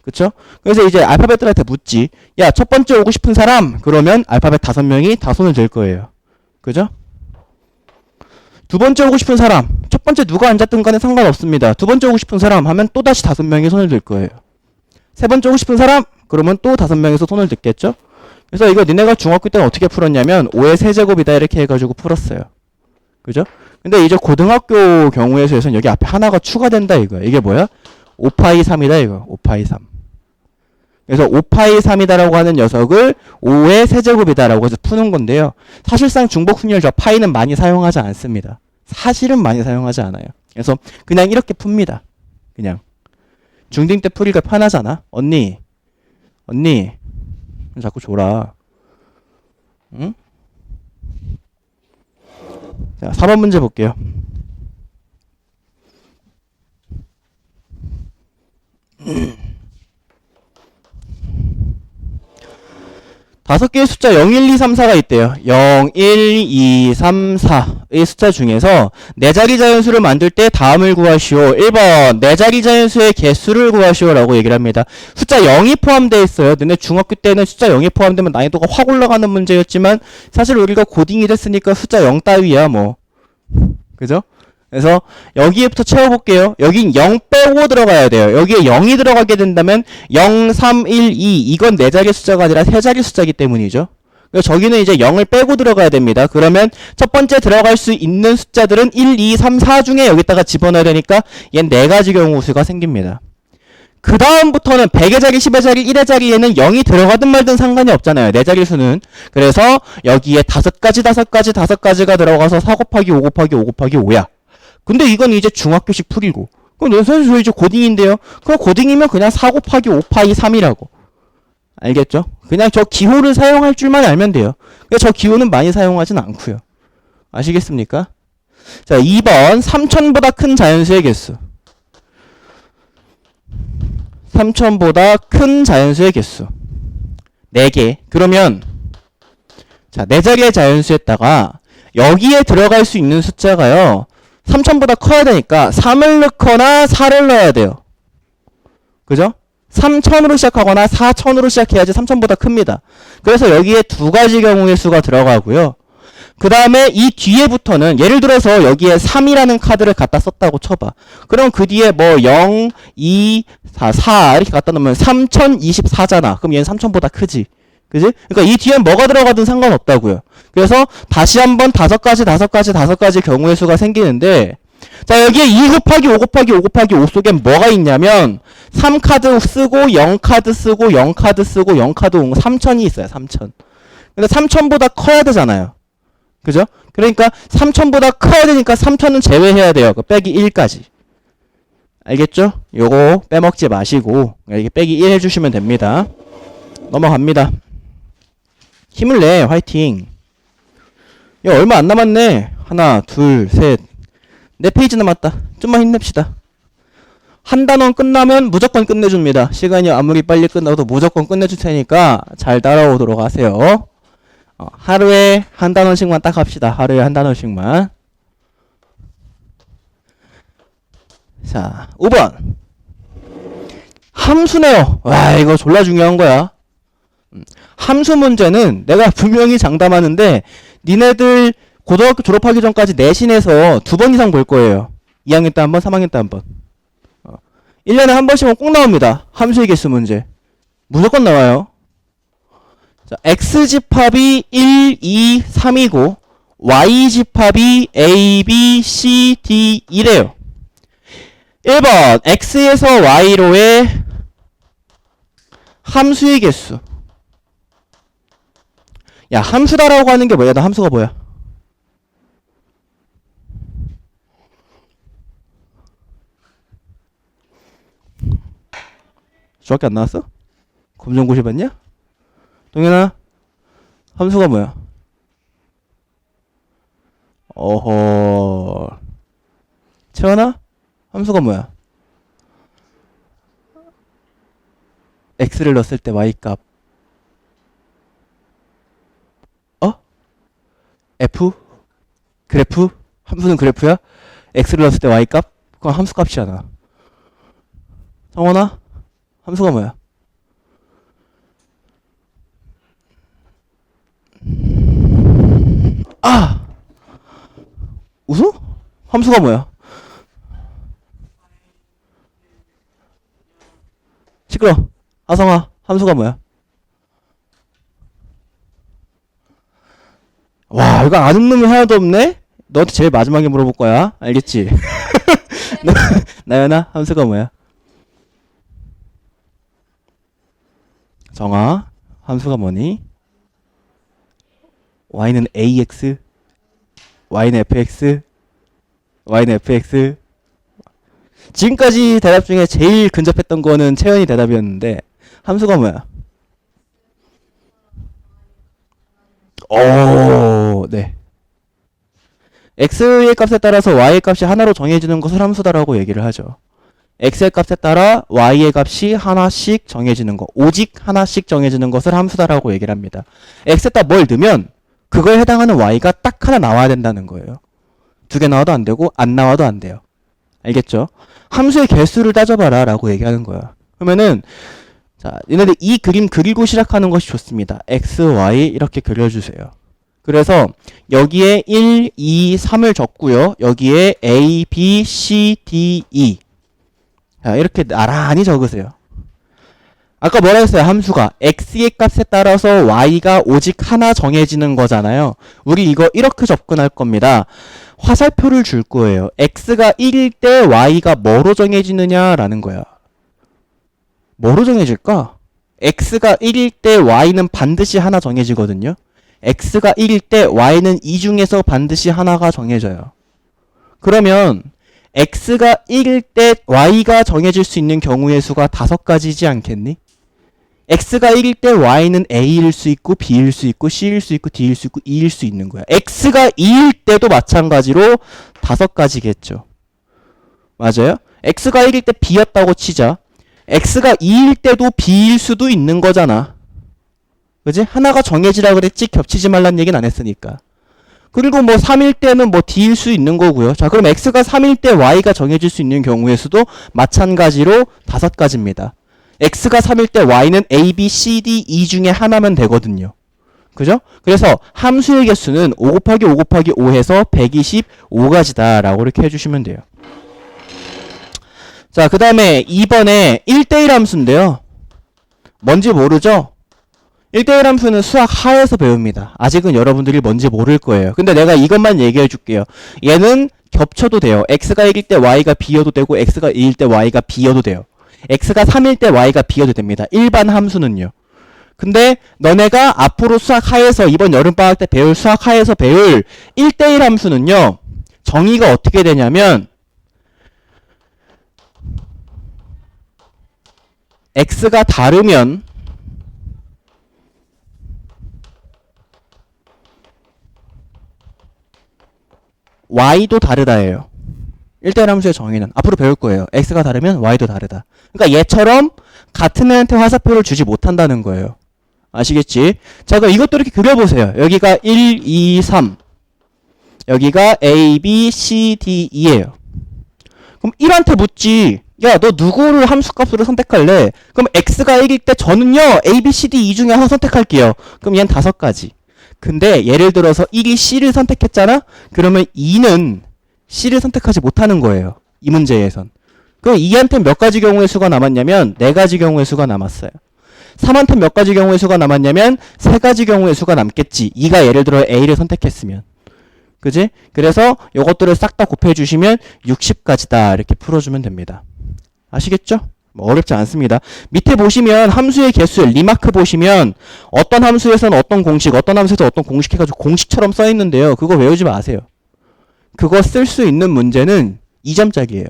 그쵸? 그래서 이제 알파벳들한테 묻지. 야, 첫 번째 오고 싶은 사람! 그러면 알파벳 5명이 다 손을 들 거예요. 그죠? 두 번째 오고 싶은 사람! 첫 번째 누가 앉았든 간에 상관없습니다. 두 번째 오고 싶은 사람 하면 또다시 5명이 손을 들 거예요. 세 번째 오고 싶은 사람! 그러면 또 5명에서 손을 들겠죠? 그래서 이거 니네가 중학교 때는 어떻게 풀었냐면 5의 세제곱이다 이렇게 해가지고 풀었어요. 그죠? 근데 이제 고등학교 경우에서는 여기 앞에 하나가 추가된다 이거야. 이게 뭐야? 5파이 3이다 이거. 5파이 3. 그래서 5파이 3이다라고 하는 녀석을 5의 세제곱이다라고 해서 푸는 건데요. 사실상 중복순열 저 파이는 많이 사용하지 않습니다. 사실은 많이 사용하지 않아요. 그래서 그냥 이렇게 풉니다. 그냥. 중딩 때 풀이가 편하잖아. 언니 자꾸 줘라. 응? 자, 4번 문제 볼게요. 다섯 개의 숫자 0, 1, 2, 3, 4가 있대요. 0, 1, 2, 3, 4의 숫자 중에서 4자리 자연수를 만들 때 다음을 구하시오. 1번 4자리 자연수의 개수를 구하시오 라고 얘기를 합니다. 숫자 0이 포함되어 있어요. 너네 중학교 때는 숫자 0이 포함되면 난이도가 확 올라가는 문제였지만 사실 우리가 고딩이 됐으니까 숫자 0 따위야 뭐. 그죠? 그래서 여기에부터 채워볼게요. 여긴 0 빼고 들어가야 돼요. 여기에 0이 들어가게 된다면 0, 3, 1, 2 이건 4자리 숫자가 아니라 3자리 숫자이기 때문이죠. 그래서 저기는 이제 0을 빼고 들어가야 됩니다. 그러면 첫 번째 들어갈 수 있는 숫자들은 1, 2, 3, 4 중에 여기다가 집어넣어야 되니까 얘는 4가지 경우 수가 생깁니다. 그 다음부터는 100의 자리, 10의 자리, 1의 자리에는 0이 들어가든 말든 상관이 없잖아요. 4자리 수는. 그래서 여기에 5가지가 들어가서 4 곱하기 5 곱하기 5 곱하기 5야. 근데 이건 이제 중학교식 풀이고. 그럼 선생님 저 이제 고딩인데요. 그럼 고딩이면 그냥 4 곱하기 5파이 3이라고. 알겠죠? 그냥 저 기호를 사용할 줄만 알면 돼요. 저 기호는 많이 사용하진 않고요. 아시겠습니까? 자, 2번 3000보다 큰 자연수의 개수. 3000보다 큰 자연수의 개수. 4개. 그러면 자, 4자리의 자연수에다가 여기에 들어갈 수 있는 숫자가요. 3000보다 커야 되니까 3을 넣거나 4를 넣어야 돼요. 그죠? 3000으로 시작하거나 4000으로 시작해야지 3000보다 큽니다. 그래서 여기에 2가지 경우의 수가 들어가고요. 그 다음에 이 뒤에부터는 예를 들어서 여기에 3이라는 카드를 갖다 썼다고 쳐봐. 그럼 그 뒤에 뭐 0, 2, 4 이렇게 갖다 놓으면 3024잖아. 그럼 얘는 3000보다 크지. 그지? 그러니까 이 뒤엔 뭐가 들어가든 상관없다고요. 그래서 다시 한번 5가지 경우의 수가 생기는데, 자, 여기에 2 곱하기 5 곱하기 5 곱하기 5 속에 뭐가 있냐면 3카드 쓰고 0카드 쓰고 0카드 쓰고 0카드 온 3000이 있어요. 3000. 근데 3000보다 커야 되잖아요. 그죠? 그러니까 3000보다 커야 되니까 3000은 제외해야 돼요. 그 빼기 1까지. 알겠죠? 요거 빼먹지 마시고 이렇게 빼기 1 해주시면 됩니다. 넘어갑니다. 힘을 내. 화이팅. 야, 얼마 안 남았네. 하나, 둘, 셋. 4페이지 남았다. 좀만 힘냅시다. 한 단원 끝나면 무조건 끝내줍니다. 시간이 아무리 빨리 끝나도 무조건 끝내줄 테니까 잘 따라오도록 하세요. 하루에 한 단원씩만 딱 합시다. 하루에 한 단원씩만. 자, 5번. 함수네요. 와, 이거 졸라 중요한 거야. 함수 문제는 내가 분명히 장담하는데 니네들 고등학교 졸업하기 전까지 내신에서 2번 이상 볼 거예요. 2학년 때 한 번, 3학년 때 한 번. 1년에 한 번씩은 꼭 나옵니다. 함수의 개수 문제. 무조건 나와요. 자, x집합이 1, 2, 3이고 y집합이 a, b, c, d 이래요. 1번 x에서 y로의 함수의 개수. 야, 함수다라고 하는 게 뭐야? 나 함수가 뭐야? 중학교 안 나왔어? 검정고시 봤냐? 동현아, 함수가 뭐야? 어허. 채원아, 함수가 뭐야? x를 넣었을 때 y값. f? 그래프? 함수는 그래프야? x를 넣었을 때 y값? 그건 함수값이잖아. 성원아, 함수가 뭐야? 아! 웃어? 함수가 뭐야? 시끄러. 아성아, 함수가 뭐야? 와, 이거 아는 놈이 하나도 없네? 너한테 제일 마지막에 물어볼 거야. 알겠지? 나연아, 함수가 뭐야? 정아, 함수가 뭐니? y는 ax, y는 fx, y는 fx. 지금까지 대답 중에 제일 근접했던 거는 채연이 대답이었는데 함수가 뭐야? 오, 네. x의 값에 따라서 y의 값이 하나로 정해지는 것을 함수다라고 얘기를 하죠. x의 값에 따라 y의 값이 하나씩 정해지는 거, 오직 하나씩 정해지는 것을 함수다라고 얘기를 합니다. x에다 뭘 넣으면 그거에 해당하는 y가 딱 하나 나와야 된다는 거예요. 2개 나와도 안 되고 안 나와도 안 돼요. 알겠죠? 함수의 개수를 따져봐라 라고 얘기하는 거야. 그러면은 자, 얘네들 이 그림 그리고 시작하는 것이 좋습니다. x, y 이렇게 그려주세요. 그래서 여기에 1, 2, 3을 적고요. 여기에 a, b, c, d, e. 자, 이렇게 나란히 적으세요. 아까 뭐라 했어요? 함수가 x의 값에 따라서 y가 오직 하나 정해지는 거잖아요. 우리 이거 이렇게 접근할 겁니다. 화살표를 줄 거예요. x가 1일 때 y가 뭐로 정해지느냐라는 거야. 뭐로 정해질까? x가 1일 때 y는 반드시 하나 정해지거든요. x가 1일 때 y는 이 중에서 반드시 하나가 정해져요. 그러면 x가 1일 때 y가 정해질 수 있는 경우의 수가 5가지지 않겠니? x가 1일 때 y는 a일 수 있고 b일 수 있고 c일 수 있고 d일 수 있고 e일 수 있는 거야. x가 2일 때도 마찬가지로 5가지겠죠. 맞아요? x가 1일 때 b였다고 치자. x가 2일 때도 b일 수도 있는 거잖아. 그지? 하나가 정해지라 그랬지 겹치지 말란 얘기는 안 했으니까. 그리고 뭐 3일 때는 뭐 D일 수 있는 거고요. 자, 그럼 X가 3일 때 Y가 정해질 수 있는 경우의 수도 마찬가지로 5가지입니다. X가 3일 때 Y는 A, B, C, D, E 중에 하나면 되거든요. 그죠? 그래서 함수의 개수는 5 곱하기 5 곱하기 5 해서 125가지다 라고 이렇게 해주시면 돼요. 자, 그 다음에 2번에 1대1 함수인데요. 뭔지 모르죠? 1대1 함수는 수학 하에서 배웁니다. 아직은 여러분들이 뭔지 모를 거예요. 근데 내가 이것만 얘기해 줄게요. 얘는 겹쳐도 돼요. x가 1일 때 y가 b여도 되고 x가 2일 때 y가 b여도 돼요. x가 3일 때 y가 b여도 됩니다. 일반 함수는요. 근데 너네가 앞으로 수학 하에서 이번 여름방학 때 배울 수학 하에서 배울 1대1 함수는요. 정의가 어떻게 되냐면 x가 다르면 y도 다르다예요. 1대1 함수의 정의는 앞으로 배울 거예요. x가 다르면 y도 다르다. 그러니까 얘처럼 같은 애한테 화살표를 주지 못한다는 거예요. 아시겠지? 자, 그럼 이것도 이렇게 그려보세요. 여기가 1, 2, 3 여기가 A, B, C, D, E예요. 그럼 1한테 묻지. 야, 너 누구를 함수값으로 선택할래? 그럼 x가 1일 때 저는요 A, B, C, D, E 중에 하나 선택할게요. 그럼 얘는 5가지. 근데 예를 들어서 1이 C를 선택했잖아? 그러면 2는 C를 선택하지 못하는 거예요. 이 문제에선. 그럼 2한테 몇 가지 경우의 수가 남았냐면 4가지 경우의 수가 남았어요. 3한테 몇 가지 경우의 수가 남았냐면 3가지 경우의 수가 남겠지. 2가 예를 들어 A를 선택했으면. 그지? 그래서 요것들을 싹 다 곱해주시면 60가지다. 이렇게 풀어주면 됩니다. 아시겠죠? 뭐 어렵지 않습니다. 밑에 보시면 함수의 개수, 리마크 보시면 어떤 함수에서는 어떤 공식, 어떤 함수에서 어떤 공식 해가지고 공식처럼 써있는데요. 그거 외우지 마세요. 그거 쓸 수 있는 문제는 2점짜리예요.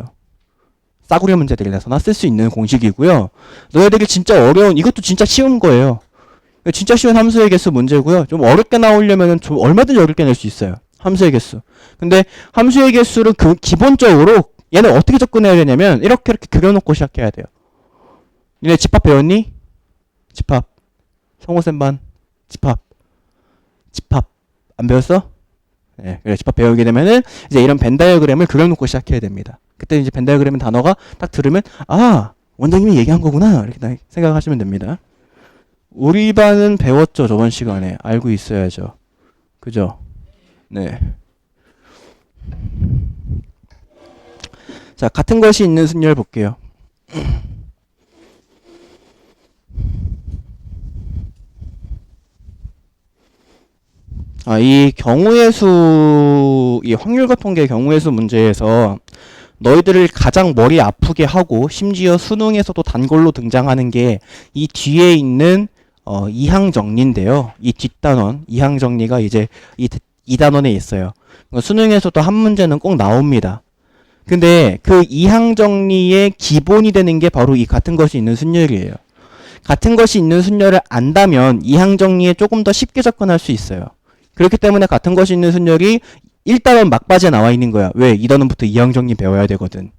싸구려 문제들이라서나 쓸 수 있는 공식이고요. 너희들이 진짜 어려운, 이것도 진짜 쉬운 거예요. 진짜 쉬운 함수의 개수 문제고요. 좀 어렵게 나오려면 좀 얼마든지 어렵게 낼 수 있어요. 함수의 개수. 근데 함수의 개수를 기본적으로 얘는 어떻게 접근해야 되냐면 이렇게 그려놓고 시작해야 돼요. 니네 집합 배웠니? 집합. 성호쌤 반. 집합. 집합. 안 배웠어? 네, 그래. 집합 배우게 되면은 이제 이런 벤 다이어그램을 그려놓고 시작해야 됩니다. 그때 이제 벤 다이어그램 단어가 딱 들으면 아, 원장님이 얘기한 거구나. 이렇게 생각하시면 됩니다. 우리 반은 배웠죠, 저번 시간에. 알고 있어야죠. 그죠? 네. 자, 같은 것이 있는 순열 볼게요. 이 경우의 수, 이 확률과 통계 경우의 수 문제에서 너희들을 가장 머리 아프게 하고 심지어 수능에서도 단골로 등장하는 게 이 뒤에 있는 이항정리인데요. 이 뒷단원, 이항정리가 이제 이 단원에 있어요. 수능에서도 한 문제는 꼭 나옵니다. 근데 그 이항정리의 기본이 되는 게 바로 이 같은 것이 있는 순열이에요. 같은 것이 있는 순열을 안다면 이항정리에 조금 더 쉽게 접근할 수 있어요. 그렇기 때문에 같은 것이 있는 순열이 1단원 막바지에 나와 있는 거야. 왜? 2단원부터 이항정리 배워야 되거든.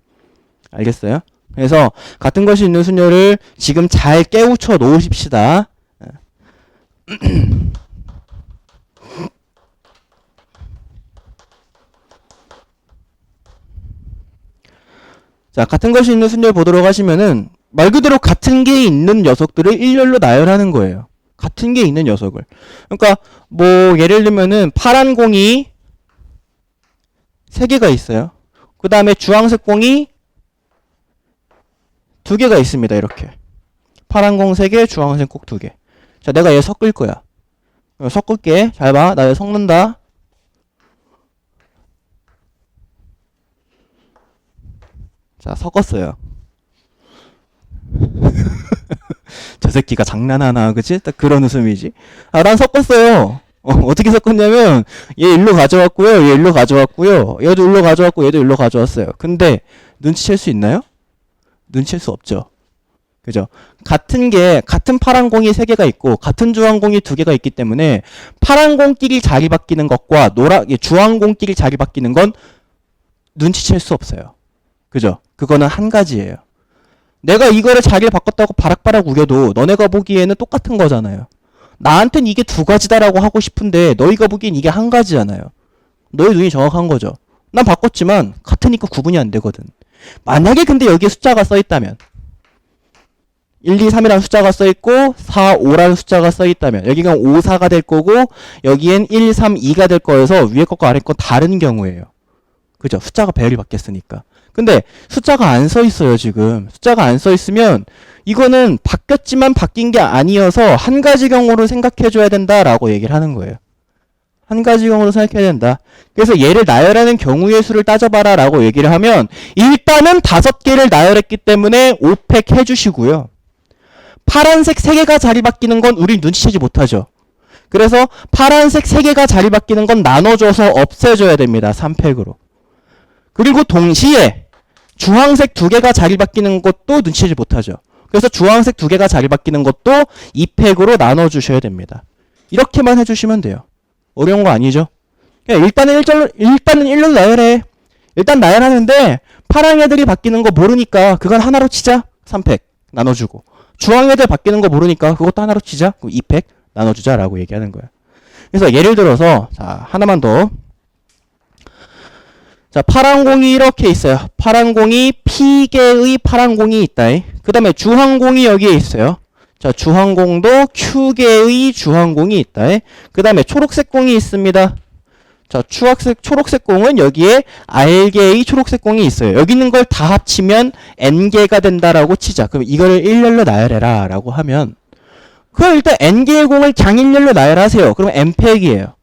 알겠어요? 그래서 같은 것이 있는 순열을 지금 잘 깨우쳐 놓으십시다. 자, 같은 것이 있는 순열 보도록 하시면은 말 그대로 같은 게 있는 녀석들을 일렬로 나열하는 거예요. 같은 게 있는 녀석을. 그러니까 뭐 예를 들면은 파란 공이 3개가 있어요. 그 다음에 주황색 공이 2개가 있습니다. 이렇게. 파란 공 3개, 주황색 공 2개. 자, 내가 얘 섞을 거야. 섞을게. 잘 봐. 나 얘 섞는다. 자, 섞었어요. 저 새끼가 장난하나, 그치? 딱 그런 웃음이지. 아, 난 섞었어요. 어떻게 섞었냐면, 얘 일로 가져왔고요, 얘 일로 가져왔고요, 얘도 일로 가져왔고, 얘도 일로 가져왔어요. 근데, 눈치챌 수 있나요? 눈치챌 수 없죠. 그죠? 같은 파란 공이 3개가 있고, 같은 주황 공이 2개가 있기 때문에, 파란 공끼리 자리 바뀌는 것과 주황 공끼리 자리 바뀌는 건 눈치챌 수 없어요. 그죠? 그거는 한 가지예요. 내가 이거를 자리를 바꿨다고 바락바락 우겨도 너네가 보기에는 똑같은 거잖아요. 나한텐 이게 두 가지다라고 하고 싶은데 너희가 보기엔 이게 한 가지잖아요. 너희 눈이 정확한 거죠. 난 바꿨지만 같으니까 구분이 안 되거든. 만약에 근데 여기에 숫자가 써있다면 1, 2, 3이라는 숫자가 써있고 4, 5라는 숫자가 써있다면 여기가 5, 4가 될 거고 여기엔 1, 3, 2가 될 거여서 위에 것과 아래 것 다른 경우예요. 그죠? 숫자가 배열이 바뀌었으니까. 근데 숫자가 안 써있어요 지금. 숫자가 안 써있으면 이거는 바뀌었지만 바뀐 게 아니어서 한 가지 경우로 생각해줘야 된다라고 얘기를 하는 거예요. 한 가지 경우로 생각해야 된다. 그래서 얘를 나열하는 경우의 수를 따져봐라 라고 얘기를 하면 일단은 5개를 나열했기 때문에 5팩 해주시고요. 파란색 3개가 자리 바뀌는 건 우리 눈치채지 못하죠. 그래서 파란색 3개가 자리 바뀌는 건 나눠줘서 없애줘야 됩니다. 3팩으로. 그리고 동시에 주황색 2개가 자리 바뀌는 것도 눈치채지 못하죠. 그래서 주황색 2개가 자리 바뀌는 것도 2팩으로 나눠주셔야 됩니다. 이렇게만 해주시면 돼요. 어려운 거 아니죠? 일단은 1로 나열해. 일단 나열하는데 파랑 애들이 바뀌는 거 모르니까 그건 하나로 치자. 3팩 나눠주고. 주황 애들 바뀌는 거 모르니까 그것도 하나로 치자. 2팩 나눠주자라고 얘기하는 거야. 그래서 예를 들어서 자 하나만 더. 자 파란 공이 이렇게 있어요. 파란 공이 P개의 파란 공이 있다. 그 다음에 주황 공이 여기에 있어요. 자 주황 공도 Q개의 주황 공이 있다. 그 다음에 초록색 공이 있습니다. 자 초록색 공은 여기에 R개의 초록색 공이 있어요. 여기 있는 걸 다 합치면 N개가 된다라고 치자. 그럼 이거를 일렬로 나열해라 라고 하면 그럼 일단 N개의 공을 장일렬로 나열하세요. 그럼 N팩이에요.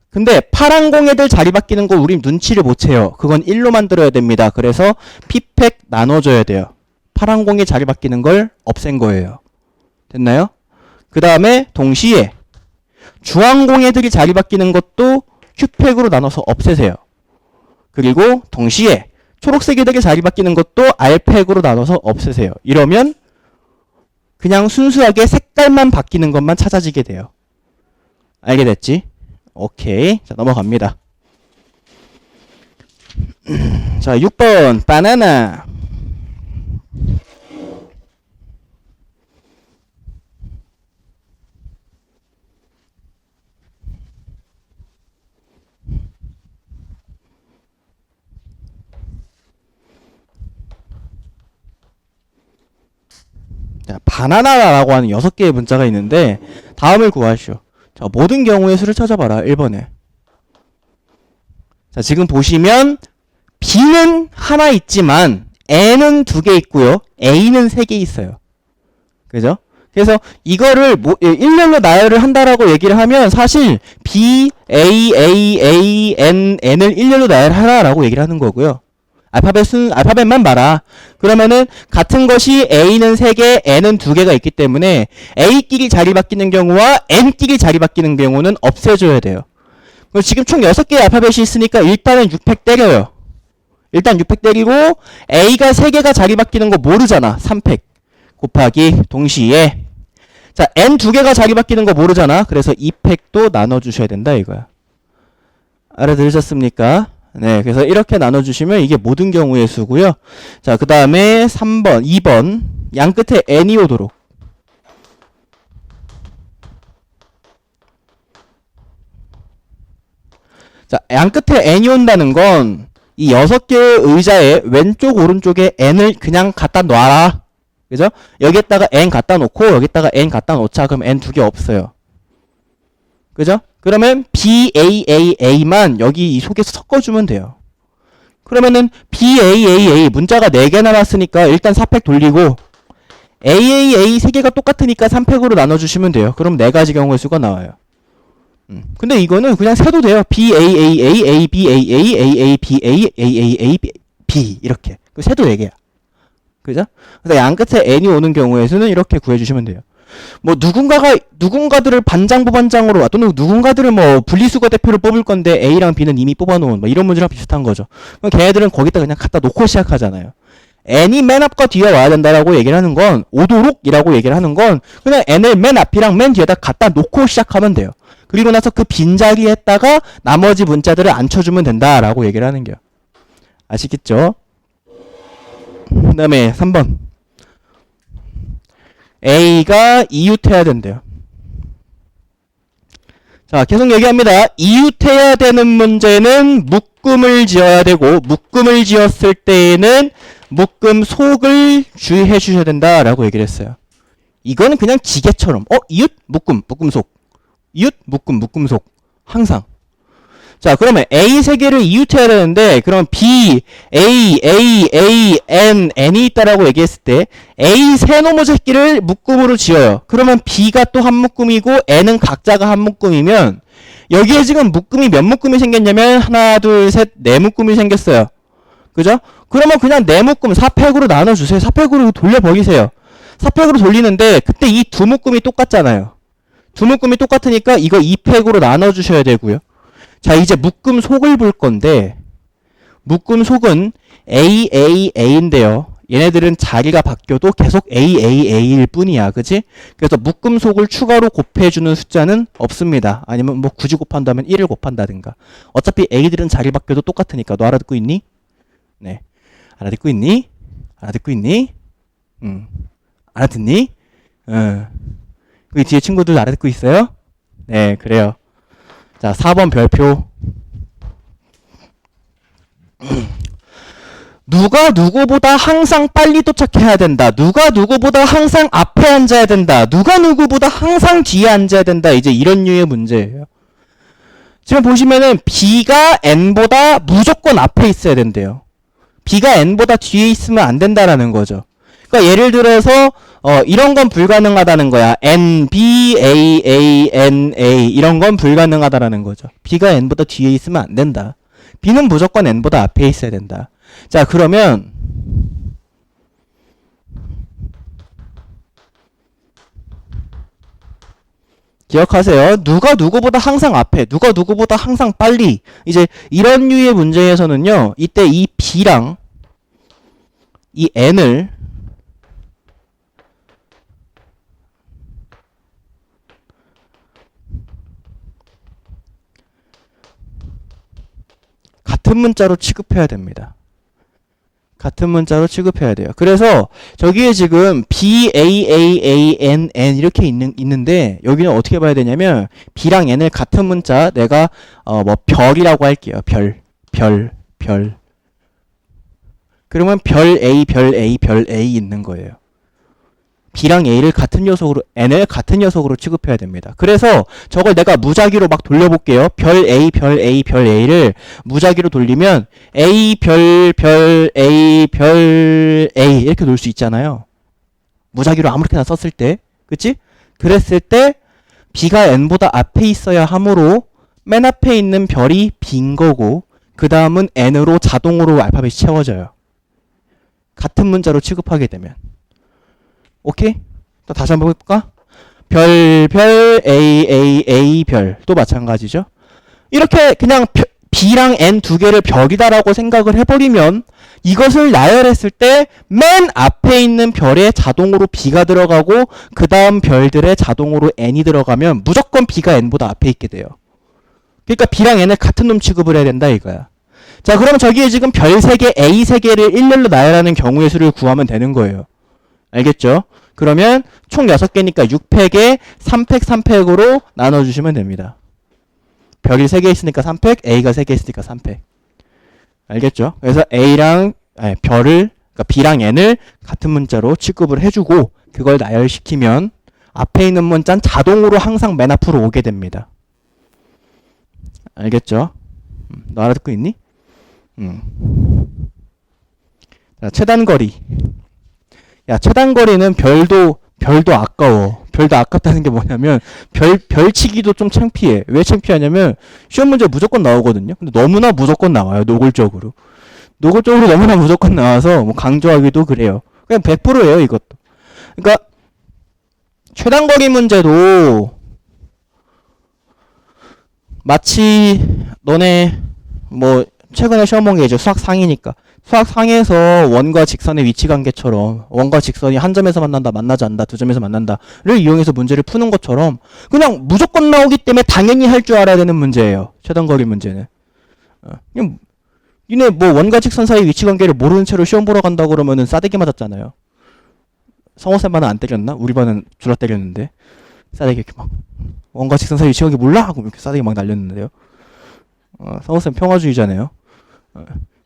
근데 파란 공 애들 자리 바뀌는 거 우린 눈치를 못 채요. 그건 1로 만들어야 됩니다. 그래서 P팩 나눠줘야 돼요. 파란 공이 자리 바뀌는 걸 없앤 거예요. 됐나요? 그 다음에 동시에 주황 공 애들이 자리 바뀌는 것도 Q팩으로 나눠서 없애세요. 그리고 동시에 초록색 애들이 자리 바뀌는 것도 R팩으로 나눠서 없애세요. 이러면 그냥 순수하게 색깔만 바뀌는 것만 찾아지게 돼요. 알게 됐지? 오케이. 자, 넘어갑니다. 자, 6번 바나나. 자, 바나나라고 하는 6개의 문자가 있는데 다음을 구하시오. 자, 모든 경우의 수를 찾아봐라. 1번에. 자, 지금 보시면 B는 하나 있지만 N은 2개 있고요. A는 3개 있어요. 그죠? 그래서 이거를 일렬로 나열을 한다라고 얘기를 하면 사실 B, A, N, N을 일렬로 나열하라라고 얘기를 하는 거고요. 알파벳만 봐라. 그러면은 같은 것이 A는 3개, N은 2개가 있기 때문에 A끼리 자리 바뀌는 경우와 N끼리 자리 바뀌는 경우는 없애줘야 돼요. 그럼 지금 총 6개의 알파벳이 있으니까 일단은 6팩 때려요. 일단 6팩 때리고 A가 3개가 자리 바뀌는 거 모르잖아. 3팩 곱하기 동시에 자 N 2개가 자리 바뀌는 거 모르잖아. 그래서 2팩도 나눠주셔야 된다 이거야. 알아들으셨습니까? 네, 그래서 이렇게 나눠주시면 이게 모든 경우의 수고요. 자, 그 다음에 3번, 2번 양 끝에 n이 오도록. 자, 양 끝에 n이 온다는 건 이 6개의 의자의 왼쪽 오른쪽에 n을 그냥 갖다 놔라. 그죠? 여기에다가 n 갖다 놓고 여기에다가 n 갖다 놓자. 그럼 n 2개 없어요. 그죠? 그러면 BAAA만 여기 이 속에서 섞어주면 돼요. 그러면은 BAAA 문자가 4개 남았으니까 일단 4팩 돌리고 AAA 3개가 똑같으니까 3팩으로 나눠주시면 돼요. 그럼 4가지 경우의 수가 나와요. 근데 이거는 그냥 세도 돼요. BAAA, ABAA, AABA, AAAB 이렇게. 세도 4개야. 그죠? 그래서 양 끝에 n이 오는 경우의 수는 이렇게 구해주시면 돼요. 뭐 누군가들을 반장부 반장으로 또는 누군가들을 뭐 분리수거 대표를 뽑을 건데 A랑 B는 이미 뽑아놓은 뭐 이런 문제랑 비슷한 거죠. 그럼 걔네들은 거기다 그냥 갖다 놓고 시작하잖아요. n이 맨 앞과 뒤에 와야 된다라고 얘기를 하는 건 오도록이라고 얘기를 하는 건 그냥 n을 맨 앞이랑 맨 뒤에다 갖다 놓고 시작하면 돼요. 그리고 나서 그 빈자리에다가 나머지 문자들을 앉혀주면 된다라고 얘기를 하는 거예요. 아시겠죠? 그 다음에 3번 A가 이웃해야 된대요. 자, 계속 얘기합니다. 이웃해야 되는 문제는 묶음을 지어야 되고, 묶음을 지었을 때에는 묶음 속을 주의해 주셔야 된다라고 얘기를 했어요. 이거는 그냥 지게처럼 이웃 묶음 묶음 속, 이웃 묶음 묶음 속 항상. 자, 그러면 A 세 개를 이웃해야 되는데, 그럼 B, A, N이 있다라고 얘기했을 때 A 세 놈의 새끼를 묶음으로 지어요. 그러면 B가 또 한 묶음이고 N은 각자가 한 묶음이면 여기에 지금 묶음이 몇 묶음이 생겼냐면 하나, 둘, 셋, 네 묶음이 생겼어요. 그죠? 그러면 그냥 네 묶음 4팩으로 나눠주세요. 4팩으로 돌려버리세요. 4팩으로 돌리는데 그때 이 두 묶음이 똑같잖아요. 두 묶음이 똑같으니까 이거 2팩으로 나눠주셔야 되고요. 자, 이제 묶음 속을 볼 건데, 묶음 속은 A인데요. 얘네들은 자리가 바뀌어도 계속 A일 뿐이야. 그치? 그래서 묶음 속을 추가로 곱해주는 숫자는 없습니다. 아니면 뭐 굳이 곱한다면 1을 곱한다든가. 어차피 A들은 자리 바뀌어도 똑같으니까. 너 알아듣고 있니? 네. 알아듣고 있니? 알아듣고 있니? 알아듣니? 그 뒤에 친구들 알아듣고 있어요? 네, 그래요. 자, 4번 별표. 누가 누구보다 항상 빨리 도착해야 된다. 누가 누구보다 항상 앞에 앉아야 된다. 누가 누구보다 항상 뒤에 앉아야 된다. 이제 이런 류의 문제예요. 지금 보시면은 B가 N보다 무조건 앞에 있어야 된대요. B가 N보다 뒤에 있으면 안 된다라는 거죠. 그러니까 예를 들어서 이런 건 불가능하다는 거야. N, B, N, A 이런 건 불가능하다라는 거죠. B가 N보다 뒤에 있으면 안 된다. B는 무조건 N보다 앞에 있어야 된다. 자, 그러면 기억하세요. 누가 누구보다 항상 앞에, 누가 누구보다 항상 빨리. 이제 이런 류의 문제에서는요. 이때 이 B랑 이 N을 같은 문자로 취급해야 됩니다. 같은 문자로 취급해야 돼요. 그래서 저기에 지금 B, A, N 이렇게 있는데 여기는 어떻게 봐야 되냐면 B랑 N을 같은 문자 내가 뭐 별이라고 할게요. 별. 그러면 별 A 있는 거예요. B랑 A를 같은 녀석으로, N을 같은 녀석으로 취급해야 됩니다. 그래서 저걸 내가 무작위로 막 돌려볼게요. 별 A를 무작위로 돌리면 A, A 이렇게 놓을 수 있잖아요. 무작위로 아무렇게나 썼을 때. 그치? 그랬을 때 B가 N보다 앞에 있어야 하므로 맨 앞에 있는 별이 빈 거고 그 다음은 N으로 자동으로 알파벳이 채워져요. 같은 문자로 취급하게 되면. 오케이? 또 다시 한번 해볼까? 별, A, 별. 또 마찬가지죠. 이렇게 그냥 B랑 N 두 개를 별이다라고 생각을 해버리면 이것을 나열했을 때 맨 앞에 있는 별에 자동으로 B가 들어가고 그 다음 별들에 자동으로 N이 들어가면 무조건 B가 N보다 앞에 있게 돼요. 그러니까 B랑 N을 같은 놈 취급을 해야 된다 이거야. 자, 그럼 저기에 지금 별 3개, A 3개를 일렬로 나열하는 경우의 수를 구하면 되는 거예요. 알겠죠? 그러면 총 6개니까 6팩에 3팩으로 나눠주시면 됩니다. 별이 3개 있으니까 3팩, A가 3개 있으니까 3팩. 알겠죠? 그래서 별을, 그러니까 B랑 N을 같은 문자로 취급을 해주고 그걸 나열시키면 앞에 있는 문자는 자동으로 항상 맨 앞으로 오게 됩니다. 알겠죠? 너 알아듣고 있니? 자, 최단거리. 야, 최단거리는 별도 아까워. 별도 아깝다는 게 뭐냐면 별치기도 좀 창피해. 왜 창피하냐면 시험 문제 무조건 나오거든요. 근데 너무나 무조건 나와요. 노골적으로 너무나 무조건 나와서 뭐 강조하기도 그래요. 그냥 100%예요 이것도. 그러니까 최단거리 문제도 마치 너네 뭐 최근에 시험 본 게 이제 수학 상이니까 수학 상에서 원과 직선의 위치 관계처럼 원과 직선이 한 점에서 만난다, 만나지 않는다, 두 점에서 만난다를 이용해서 문제를 푸는 것처럼 그냥 무조건 나오기 때문에 당연히 할 줄 알아야 되는 문제예요. 최단거리 문제는. 그냥 니네 뭐 원과 직선 사이 위치 관계를 모르는 채로 시험 보러 간다고 그러면은 싸대기 맞았잖아요. 성호쌤 반은 안 때렸나? 우리 반은 졸라 때렸는데. 싸대기 이렇게 막 원과 직선 사이 위치관계 몰라? 하고 이렇게 싸대기 막 날렸는데요. 성우쌤 평화주의자네요.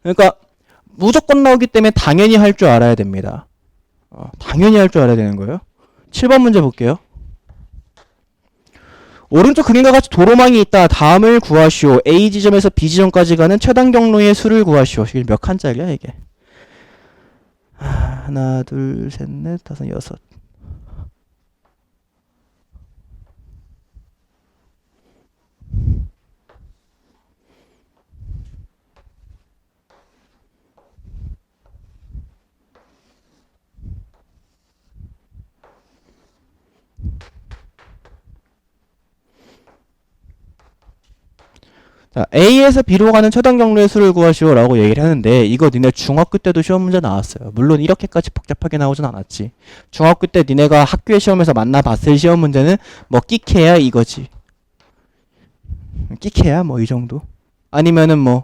그러니까 무조건 나오기 때문에 당연히 할 줄 알아야 됩니다. 당연히 할 줄 알아야 되는 거예요. 7번 문제 볼게요. 오른쪽 그림과 같이 도로망이 있다. 다음을 구하시오. A 지점에서 B 지점까지 가는 최단 경로의 수를 구하시오. 이게 몇 칸짜리야 이게? 하나, 둘, 셋, 넷, 다섯, 여섯. 자, A에서 B로 가는 최단 경로의 수를 구하시오 라고 얘기를 하는데 이거 니네 중학교 때도 시험 문제 나왔어요. 물론 이렇게까지 복잡하게 나오진 않았지. 중학교 때 니네가 학교의 시험에서 만나봤을 시험 문제는 뭐 끼케야 이거지. 끼케야 뭐 이 정도. 아니면은 뭐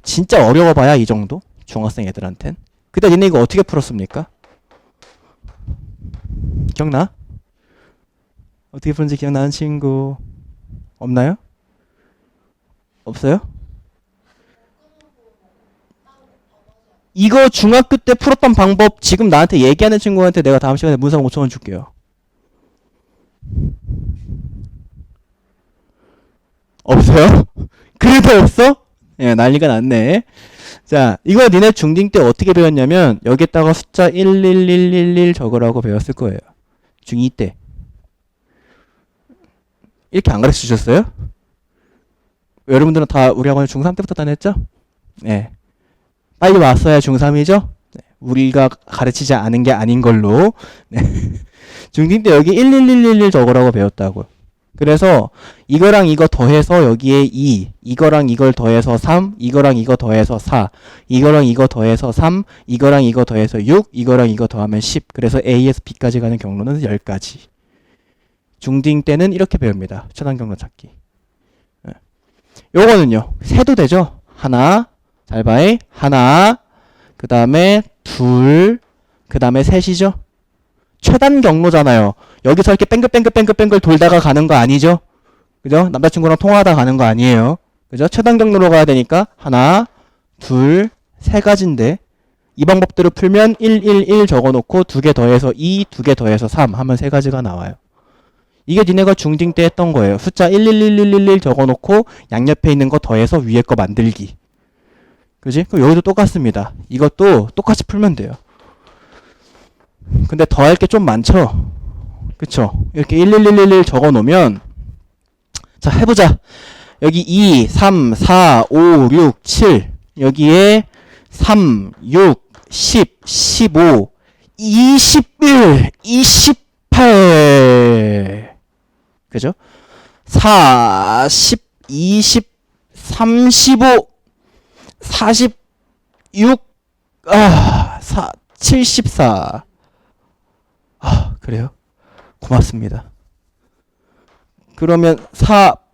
진짜 어려워봐야 이 정도? 중학생 애들한텐. 그때 니네 이거 어떻게 풀었습니까? 기억나? 어떻게 푸는지 기억나는 친구 없나요? 없어요? 이거 중학교 때 풀었던 방법 지금 나한테 얘기하는 친구한테 내가 다음 시간에 문상 5,000원 줄게요. 없어요? 그래도 없어? 예, 난리가 났네. 자, 이거 니네 중딩 때 어떻게 배웠냐면 여기에다가 숫자 11111 적으라고 배웠을 거예요. 중2 때. 이렇게 안 가르쳐 주셨어요? 여러분들은 다 우리 학원에 중3 때부터 다녔죠? 네. 빨리 왔어야 중3이죠? 네. 우리가 가르치지 않은 게 아닌 걸로. 네. 중딩 때 여기 11111 적으라고 배웠다고. 그래서 이거랑 이거 더해서 여기에 2, 이거랑 이걸 더해서 3, 이거랑 이거 더해서 4, 이거랑 이거 더해서 3, 이거랑 이거 더해서 6, 이거랑 이거 더하면 10. 그래서 A에서 B까지 가는 경로는 10가지. 중딩 때는 이렇게 배웁니다. 최단 경로 찾기. 요거는요. 세도 되죠? 하나, 잘 봐요. 하나, 그 다음에 둘, 그 다음에 셋이죠? 최단 경로잖아요. 여기서 이렇게 뺑글뺑글 돌다가 가는 거 아니죠? 그죠? 남자친구랑 통화하다 가는 거 아니에요. 그죠? 최단 경로로 가야 되니까 하나, 둘, 세 가지인데 이 방법대로 풀면 111 적어놓고 2개 더해서 2, 2개 더해서 3 하면 세 가지가 나와요. 이게 니네가 중딩 때 했던 거예요. 숫자 11111 적어놓고 양옆에 있는 거 더해서 위에 거 만들기. 그지? 그럼 여기도 똑같습니다. 이것도 똑같이 풀면 돼요. 근데 더할 게 좀 많죠? 그쵸? 이렇게 11111 적어놓으면 자 해보자. 여기 2, 3, 4, 5, 6, 7 여기에 3, 6, 10, 15, 21, 28 그죠? 40, 20, 35, 46, 74. 그래요? 고맙습니다. 그러면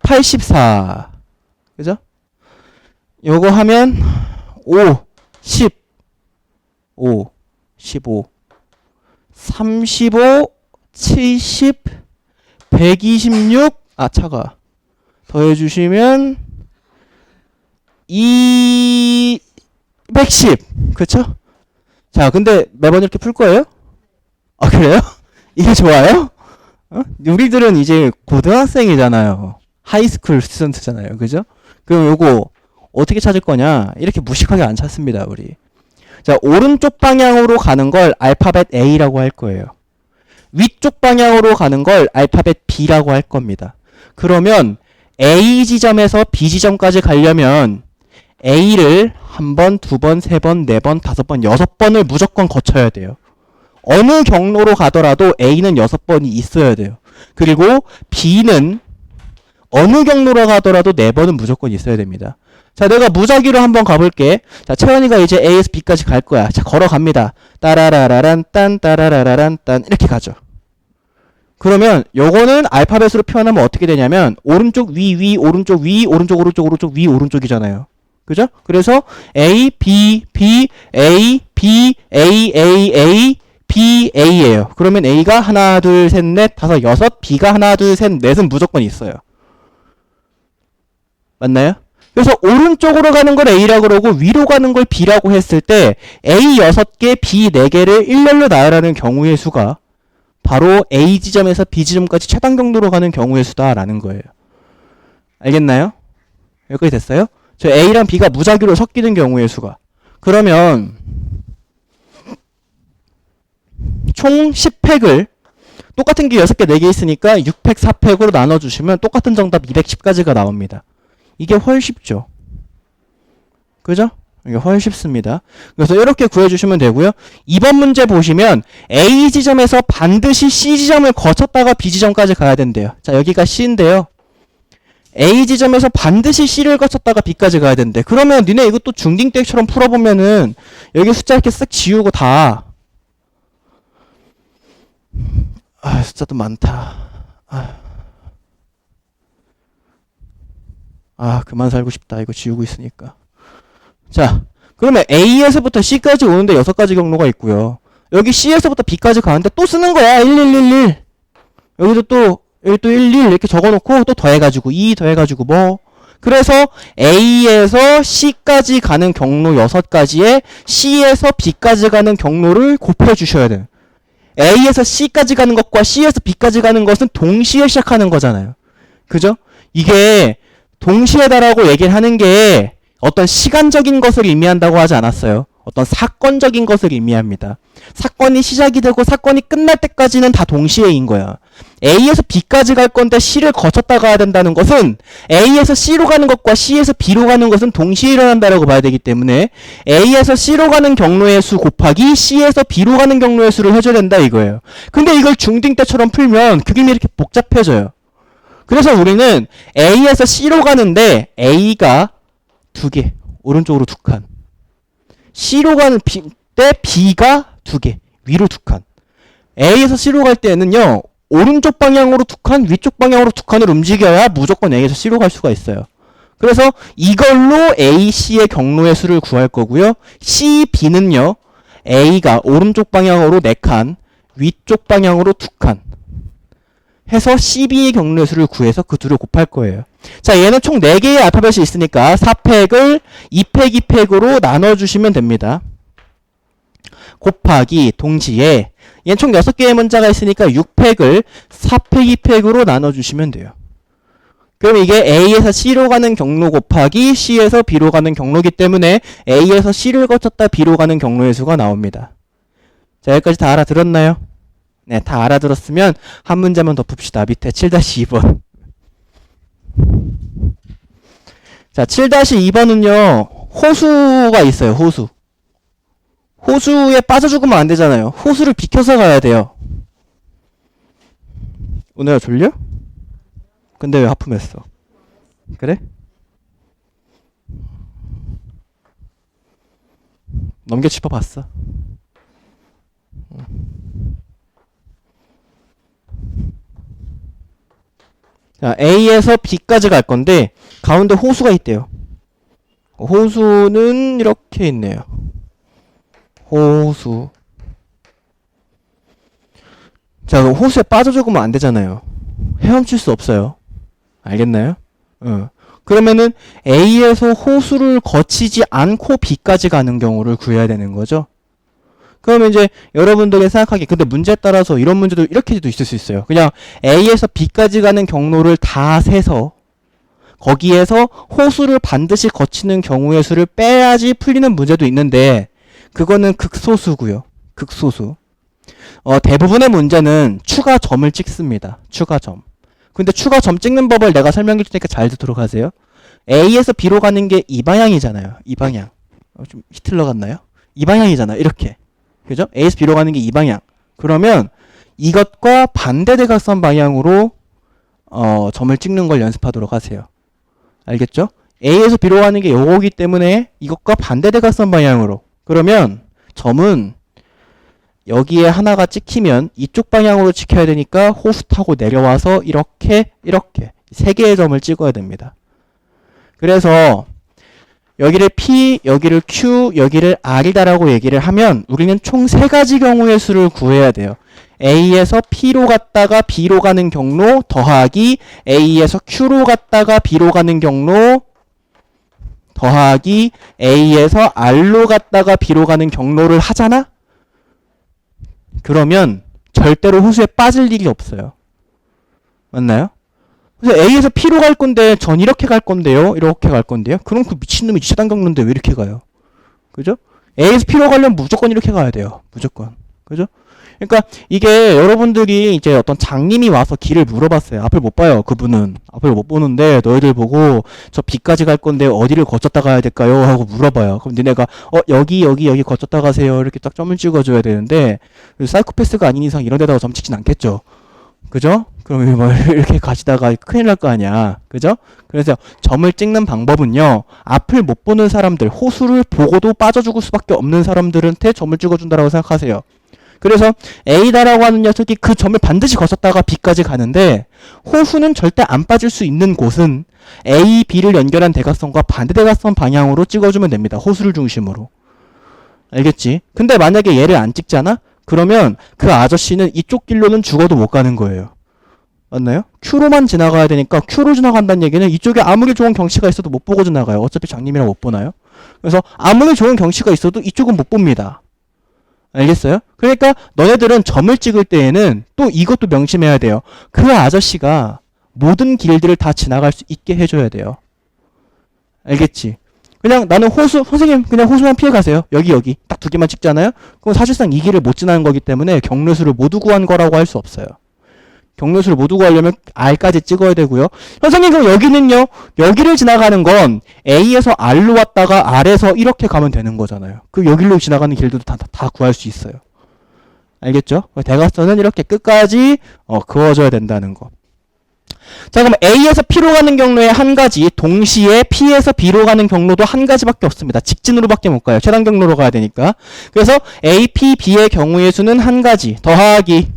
84. 그죠? 요거 하면 5, 10, 5, 15, 35, 70, 126, 차가. 더해주시면 210. 그쵸? 자, 근데 매번 이렇게 풀 거예요? 그래요? 이게 좋아요? 우리들은 이제 고등학생이잖아요. 하이스쿨 스튜던트잖아요. 그죠? 그럼 요거 어떻게 찾을 거냐? 이렇게 무식하게 안 찾습니다, 우리. 자, 오른쪽 방향으로 가는 걸 알파벳 A라고 할 거예요. 위쪽 방향으로 가는 걸 알파벳 B라고 할 겁니다. 그러면 A 지점에서 B 지점까지 가려면 A를 한 번, 두 번, 세 번, 네 번, 다섯 번, 여섯 번을 무조건 거쳐야 돼요. 어느 경로로 가더라도 A는 6번이 있어야 돼요. 그리고 B는 어느 경로로 가더라도 4번은 무조건 있어야 됩니다. 자, 내가 무작위로 한번 가볼게. 자, 채원이가 이제 A에서 B까지 갈 거야. 자, 걸어갑니다. 따라라라란 딴 따라라라란 딴 이렇게 가죠. 그러면 요거는 알파벳으로 표현하면 어떻게 되냐면 오른쪽 위 오른쪽 위 오른쪽 오른쪽 오른쪽 위 오른쪽이잖아요. 그죠? 그래서 A B B A B A A A B, A예요. 그러면 A가 하나, 둘, 셋, 넷, 다섯, 여섯, B가 하나, 둘, 셋, 넷은 무조건 있어요. 맞나요? 그래서 오른쪽으로 가는 걸 A라고 그러고 위로 가는 걸 B라고 했을 때 A 6개, B 4개를 일렬로 나열하는 경우의 수가 바로 A 지점에서 B 지점까지 최단 경로로 가는 경우의 수다라는 거예요. 알겠나요? 여기까지 됐어요? 저 A랑 B가 무작위로 섞이는 경우의 수가. 그러면 총 10팩을 똑같은 게 6개, 4개 있으니까 6팩, 4팩으로 나눠주시면 똑같은 정답 210가지가 나옵니다. 이게 훨 쉽죠? 그죠? 이게 훨 쉽습니다. 그래서 이렇게 구해주시면 되고요. 이번 문제 보시면 A 지점에서 반드시 C 지점을 거쳤다가 B 지점까지 가야 된대요. 자, 여기가 C인데요. A 지점에서 반드시 C를 거쳤다가 B까지 가야 된대. 그러면 니네 이것도 중딩댁처럼 풀어보면은 여기 숫자 이렇게 쓱 지우고 다 숫자도 많다. 그만 살고 싶다. 이거 지우고 있으니까. 자, 그러면 A에서부터 C까지 오는데 6가지 경로가 있고요. 여기 C에서부터 B까지 가는데 또 쓰는 거야. 1111. 여기도 또 11 이렇게 적어놓고 또 더해가지고 2 더해가지고 뭐. 그래서 A에서 C까지 가는 경로 6가지에 C에서 B까지 가는 경로를 곱해주셔야 돼요. A에서 C까지 가는 것과 C에서 B까지 가는 것은 동시에 시작하는 거잖아요. 그죠? 이게 동시에다라고 얘기를 하는 게 어떤 시간적인 것을 의미한다고 하지 않았어요. 어떤 사건적인 것을 의미합니다. 사건이 시작이 되고 사건이 끝날 때까지는 다 동시에인 거야. A에서 B까지 갈 건데 C를 거쳤다 가야 된다는 것은 A에서 C로 가는 것과 C에서 B로 가는 것은 동시에 일어난다라고 봐야 되기 때문에 A에서 C로 가는 경로의 수 곱하기 C에서 B로 가는 경로의 수를 해줘야 된다 이거예요. 근데 이걸 중딩 때처럼 풀면 그림이 이렇게 복잡해져요. 그래서 우리는 A에서 C로 가는데 A가 2개, 오른쪽으로 2칸. C로 가는 때 B가 2개, 위로 2칸. A에서 C로 갈 때는요, 오른쪽 방향으로 2칸, 위쪽 방향으로 2칸을 움직여야 무조건 A에서 C로 갈 수가 있어요. 그래서 이걸로 A, C의 경로의 수를 구할 거고요. C, B는요, A가 오른쪽 방향으로 4칸, 위쪽 방향으로 2칸. 해서 CB의 경로의 수를 구해서 그 둘을 곱할 거예요. 자, 얘는 총 4개의 알파벳이 있으니까 4팩을 2팩, 2팩으로 나눠주시면 됩니다. 곱하기 동시에 얘는 총 6개의 문자가 있으니까 6팩을 4팩, 2팩으로 나눠주시면 돼요. 그럼 이게 A에서 C로 가는 경로 곱하기 C에서 B로 가는 경로이기 때문에 A에서 C를 거쳤다 B로 가는 경로의 수가 나옵니다. 자, 여기까지 다 알아들었나요? 네, 다 알아들었으면 한 문제만 더 풉시다. 밑에 7-2번. 자, 7-2번은요, 호수가 있어요, 호수. 호수에 빠져 죽으면 안 되잖아요. 호수를 비켜서 가야 돼요. 오늘아 졸려? 근데 왜 하품했어? 그래? 넘겨 짚어봤어. 자, A에서 B까지 갈 건데 가운데 호수가 있대요. 호수는 이렇게 있네요. 호수. 자, 그럼 호수에 빠져 죽으면 안 되잖아요. 헤엄칠 수 없어요. 알겠나요? 그러면은 A에서 호수를 거치지 않고 B까지 가는 경우를 구해야 되는 거죠. 그러면 이제 여러분들이 생각하기, 근데 문제에 따라서 이런 문제도 이렇게도 있을 수 있어요. 그냥 A에서 B까지 가는 경로를 다 세서 거기에서 호수를 반드시 거치는 경우의 수를 빼야지 풀리는 문제도 있는데 그거는 극소수고요. 극소수. 대부분의 문제는 추가점을 찍습니다. 추가점. 근데 추가점 찍는 법을 내가 설명해 줄 테니까 잘 듣도록 하세요. A에서 B로 가는 게 이 방향이잖아요. 이 방향. 좀 히틀러 같나요? 이 방향이잖아. 이렇게. 그죠? A에서 B로 가는 게 이 방향. 그러면 이것과 반대대각선 방향으로 점을 찍는 걸 연습하도록 하세요. 알겠죠? A에서 B로 가는 게 요거기 때문에 이것과 반대대각선 방향으로. 그러면 점은 여기에 하나가 찍히면 이쪽 방향으로 찍혀야 되니까 호수 타고 내려와서 이렇게 3개의 점을 찍어야 됩니다. 그래서 여기를 P, 여기를 Q, 여기를 R이다라고 얘기를 하면 우리는 총 3가지 경우의 수를 구해야 돼요. A에서 P로 갔다가 B로 가는 경로 더하기 A에서 Q로 갔다가 B로 가는 경로 더하기 A에서 R로 갔다가 B로 가는 경로를 하잖아? 그러면 절대로 호수에 빠질 일이 없어요. 맞나요? 그래서 A에서 P로 갈 건데 전 이렇게 갈 건데요. 이렇게 갈 건데요. 그럼 그 미친놈이 지단 경로인데 왜 이렇게 가요? 그죠? A에서 P로 가려면 무조건 이렇게 가야 돼요. 무조건. 그죠? 그러니까 이게 여러분들이 이제 어떤 장님이 와서 길을 물어봤어요. 앞을 못 봐요. 그분은. 앞을 못 보는데 너희들 보고 저 B까지 갈 건데 어디를 거쳤다 가야 될까요? 하고 물어봐요. 그럼 니네가 여기 거쳤다 가세요. 이렇게 딱 점을 찍어줘야 되는데 사이코패스가 아닌 이상 이런 데다가 점 찍진 않겠죠. 그죠? 그럼 뭐 이렇게 가시다가 큰일 날 거 아니야. 그죠? 그래서 점을 찍는 방법은요. 앞을 못 보는 사람들, 호수를 보고도 빠져 죽을 수밖에 없는 사람들한테 점을 찍어준다라고 생각하세요. 그래서 A다라고 하는 녀석이 그 점을 반드시 거쳤다가 B까지 가는데 호수는 절대 안 빠질 수 있는 곳은 A, B를 연결한 대각선과 반대 대각선 방향으로 찍어주면 됩니다. 호수를 중심으로. 알겠지? 근데 만약에 얘를 안 찍잖아? 그러면 그 아저씨는 이쪽 길로는 죽어도 못 가는 거예요. 맞나요? Q로만 지나가야 되니까 Q로 지나간다는 얘기는 이쪽에 아무리 좋은 경치가 있어도 못 보고 지나가요. 어차피 장님이랑 못 보나요? 그래서 아무리 좋은 경치가 있어도 이쪽은 못 봅니다. 알겠어요? 그러니까 너네들은 점을 찍을 때에는 또 이것도 명심해야 돼요. 그 아저씨가 모든 길들을 다 지나갈 수 있게 해줘야 돼요. 알겠지? 그냥 나는 호수, 선생님 그냥 호수만 피해 가세요. 여기 딱 2개만 찍잖아요? 그럼 사실상 이 길을 못 지나는 거기 때문에 경로수를 모두 구한 거라고 할 수 없어요. 경로수를 모두 구하려면 R까지 찍어야 되고요. 선생님 그럼 여기는요? 여기를 지나가는 건 A에서 R로 왔다가 R에서 이렇게 가면 되는 거잖아요. 그 여기로 지나가는 길도 다 구할 수 있어요. 알겠죠? 대각선은 이렇게 끝까지 그어줘야 된다는 거. 자, 그럼 A에서 P로 가는 경로에 한 가지, 동시에 P에서 B로 가는 경로도 한 가지밖에 없습니다. 직진으로밖에 못 가요. 최단 경로로 가야 되니까. 그래서 A, P, B의 경우의 수는 한 가지 더하기.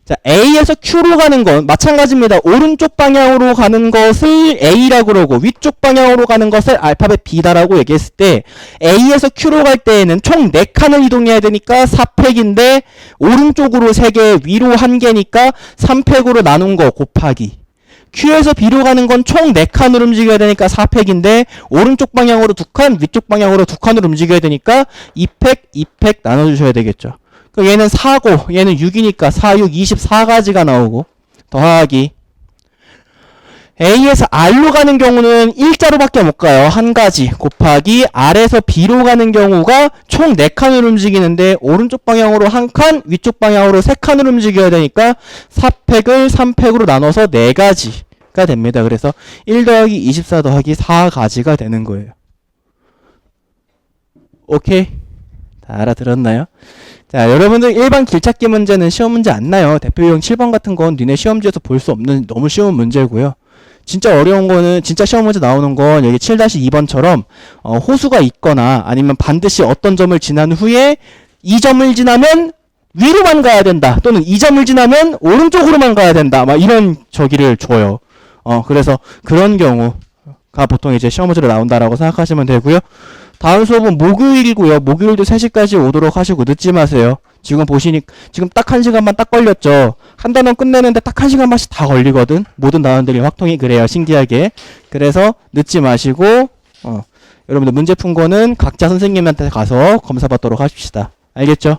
자, A에서 Q로 가는 건 마찬가지입니다. 오른쪽 방향으로 가는 것을 A라고 그러고 위쪽 방향으로 가는 것을 알파벳 B다라고 얘기했을 때 A에서 Q로 갈 때에는 총 4칸을 이동해야 되니까 4팩인데 오른쪽으로 3개, 위로 1개니까 3팩으로 나눈 거 곱하기 Q에서 B로 가는 건 총 4칸으로 움직여야 되니까 4팩인데 오른쪽 방향으로 2칸, 위쪽 방향으로 2칸으로 움직여야 되니까 2팩, 2팩 나눠주셔야 되겠죠. 얘는 4고 얘는 6이니까 4, 6, 24가지가 나오고 더하기 A에서 R로 가는 경우는 일자로밖에 못 가요. 한 가지 곱하기 R에서 B로 가는 경우가 총 4칸으로 움직이는데 오른쪽 방향으로 1칸, 위쪽 방향으로 3칸으로 움직여야 되니까 4팩을 3팩으로 나눠서 4가지가 됩니다. 그래서 1 더하기 24 더하기 4가지가 되는 거예요. 오케이? 다 알아들었나요? 자, 여러분들 일반 길찾기 문제는 시험 문제 안 나요. 대표 유형 7번 같은 건 니네 시험지에서 볼 수 없는 너무 쉬운 문제고요. 진짜 어려운 거는 진짜 시험 문제 나오는 건 여기 7-2번처럼 호수가 있거나 아니면 반드시 어떤 점을 지난 후에 이 점을 지나면 위로만 가야 된다. 또는 이 점을 지나면 오른쪽으로만 가야 된다. 막 이런 저기를 줘요. 그래서 그런 경우가 보통 이제 시험 문제로 나온다라고 생각하시면 되고요. 다음 수업은 목요일이고요. 목요일도 3시까지 오도록 하시고 늦지 마세요. 지금 지금 딱 1시간만 딱 걸렸죠. 한 단원 끝내는데 딱 1시간만씩 다 걸리거든. 모든 단원들이 확통이 그래요. 신기하게. 그래서 늦지 마시고 여러분들 문제 푼 거는 각자 선생님한테 가서 검사 받도록 하십시다. 알겠죠?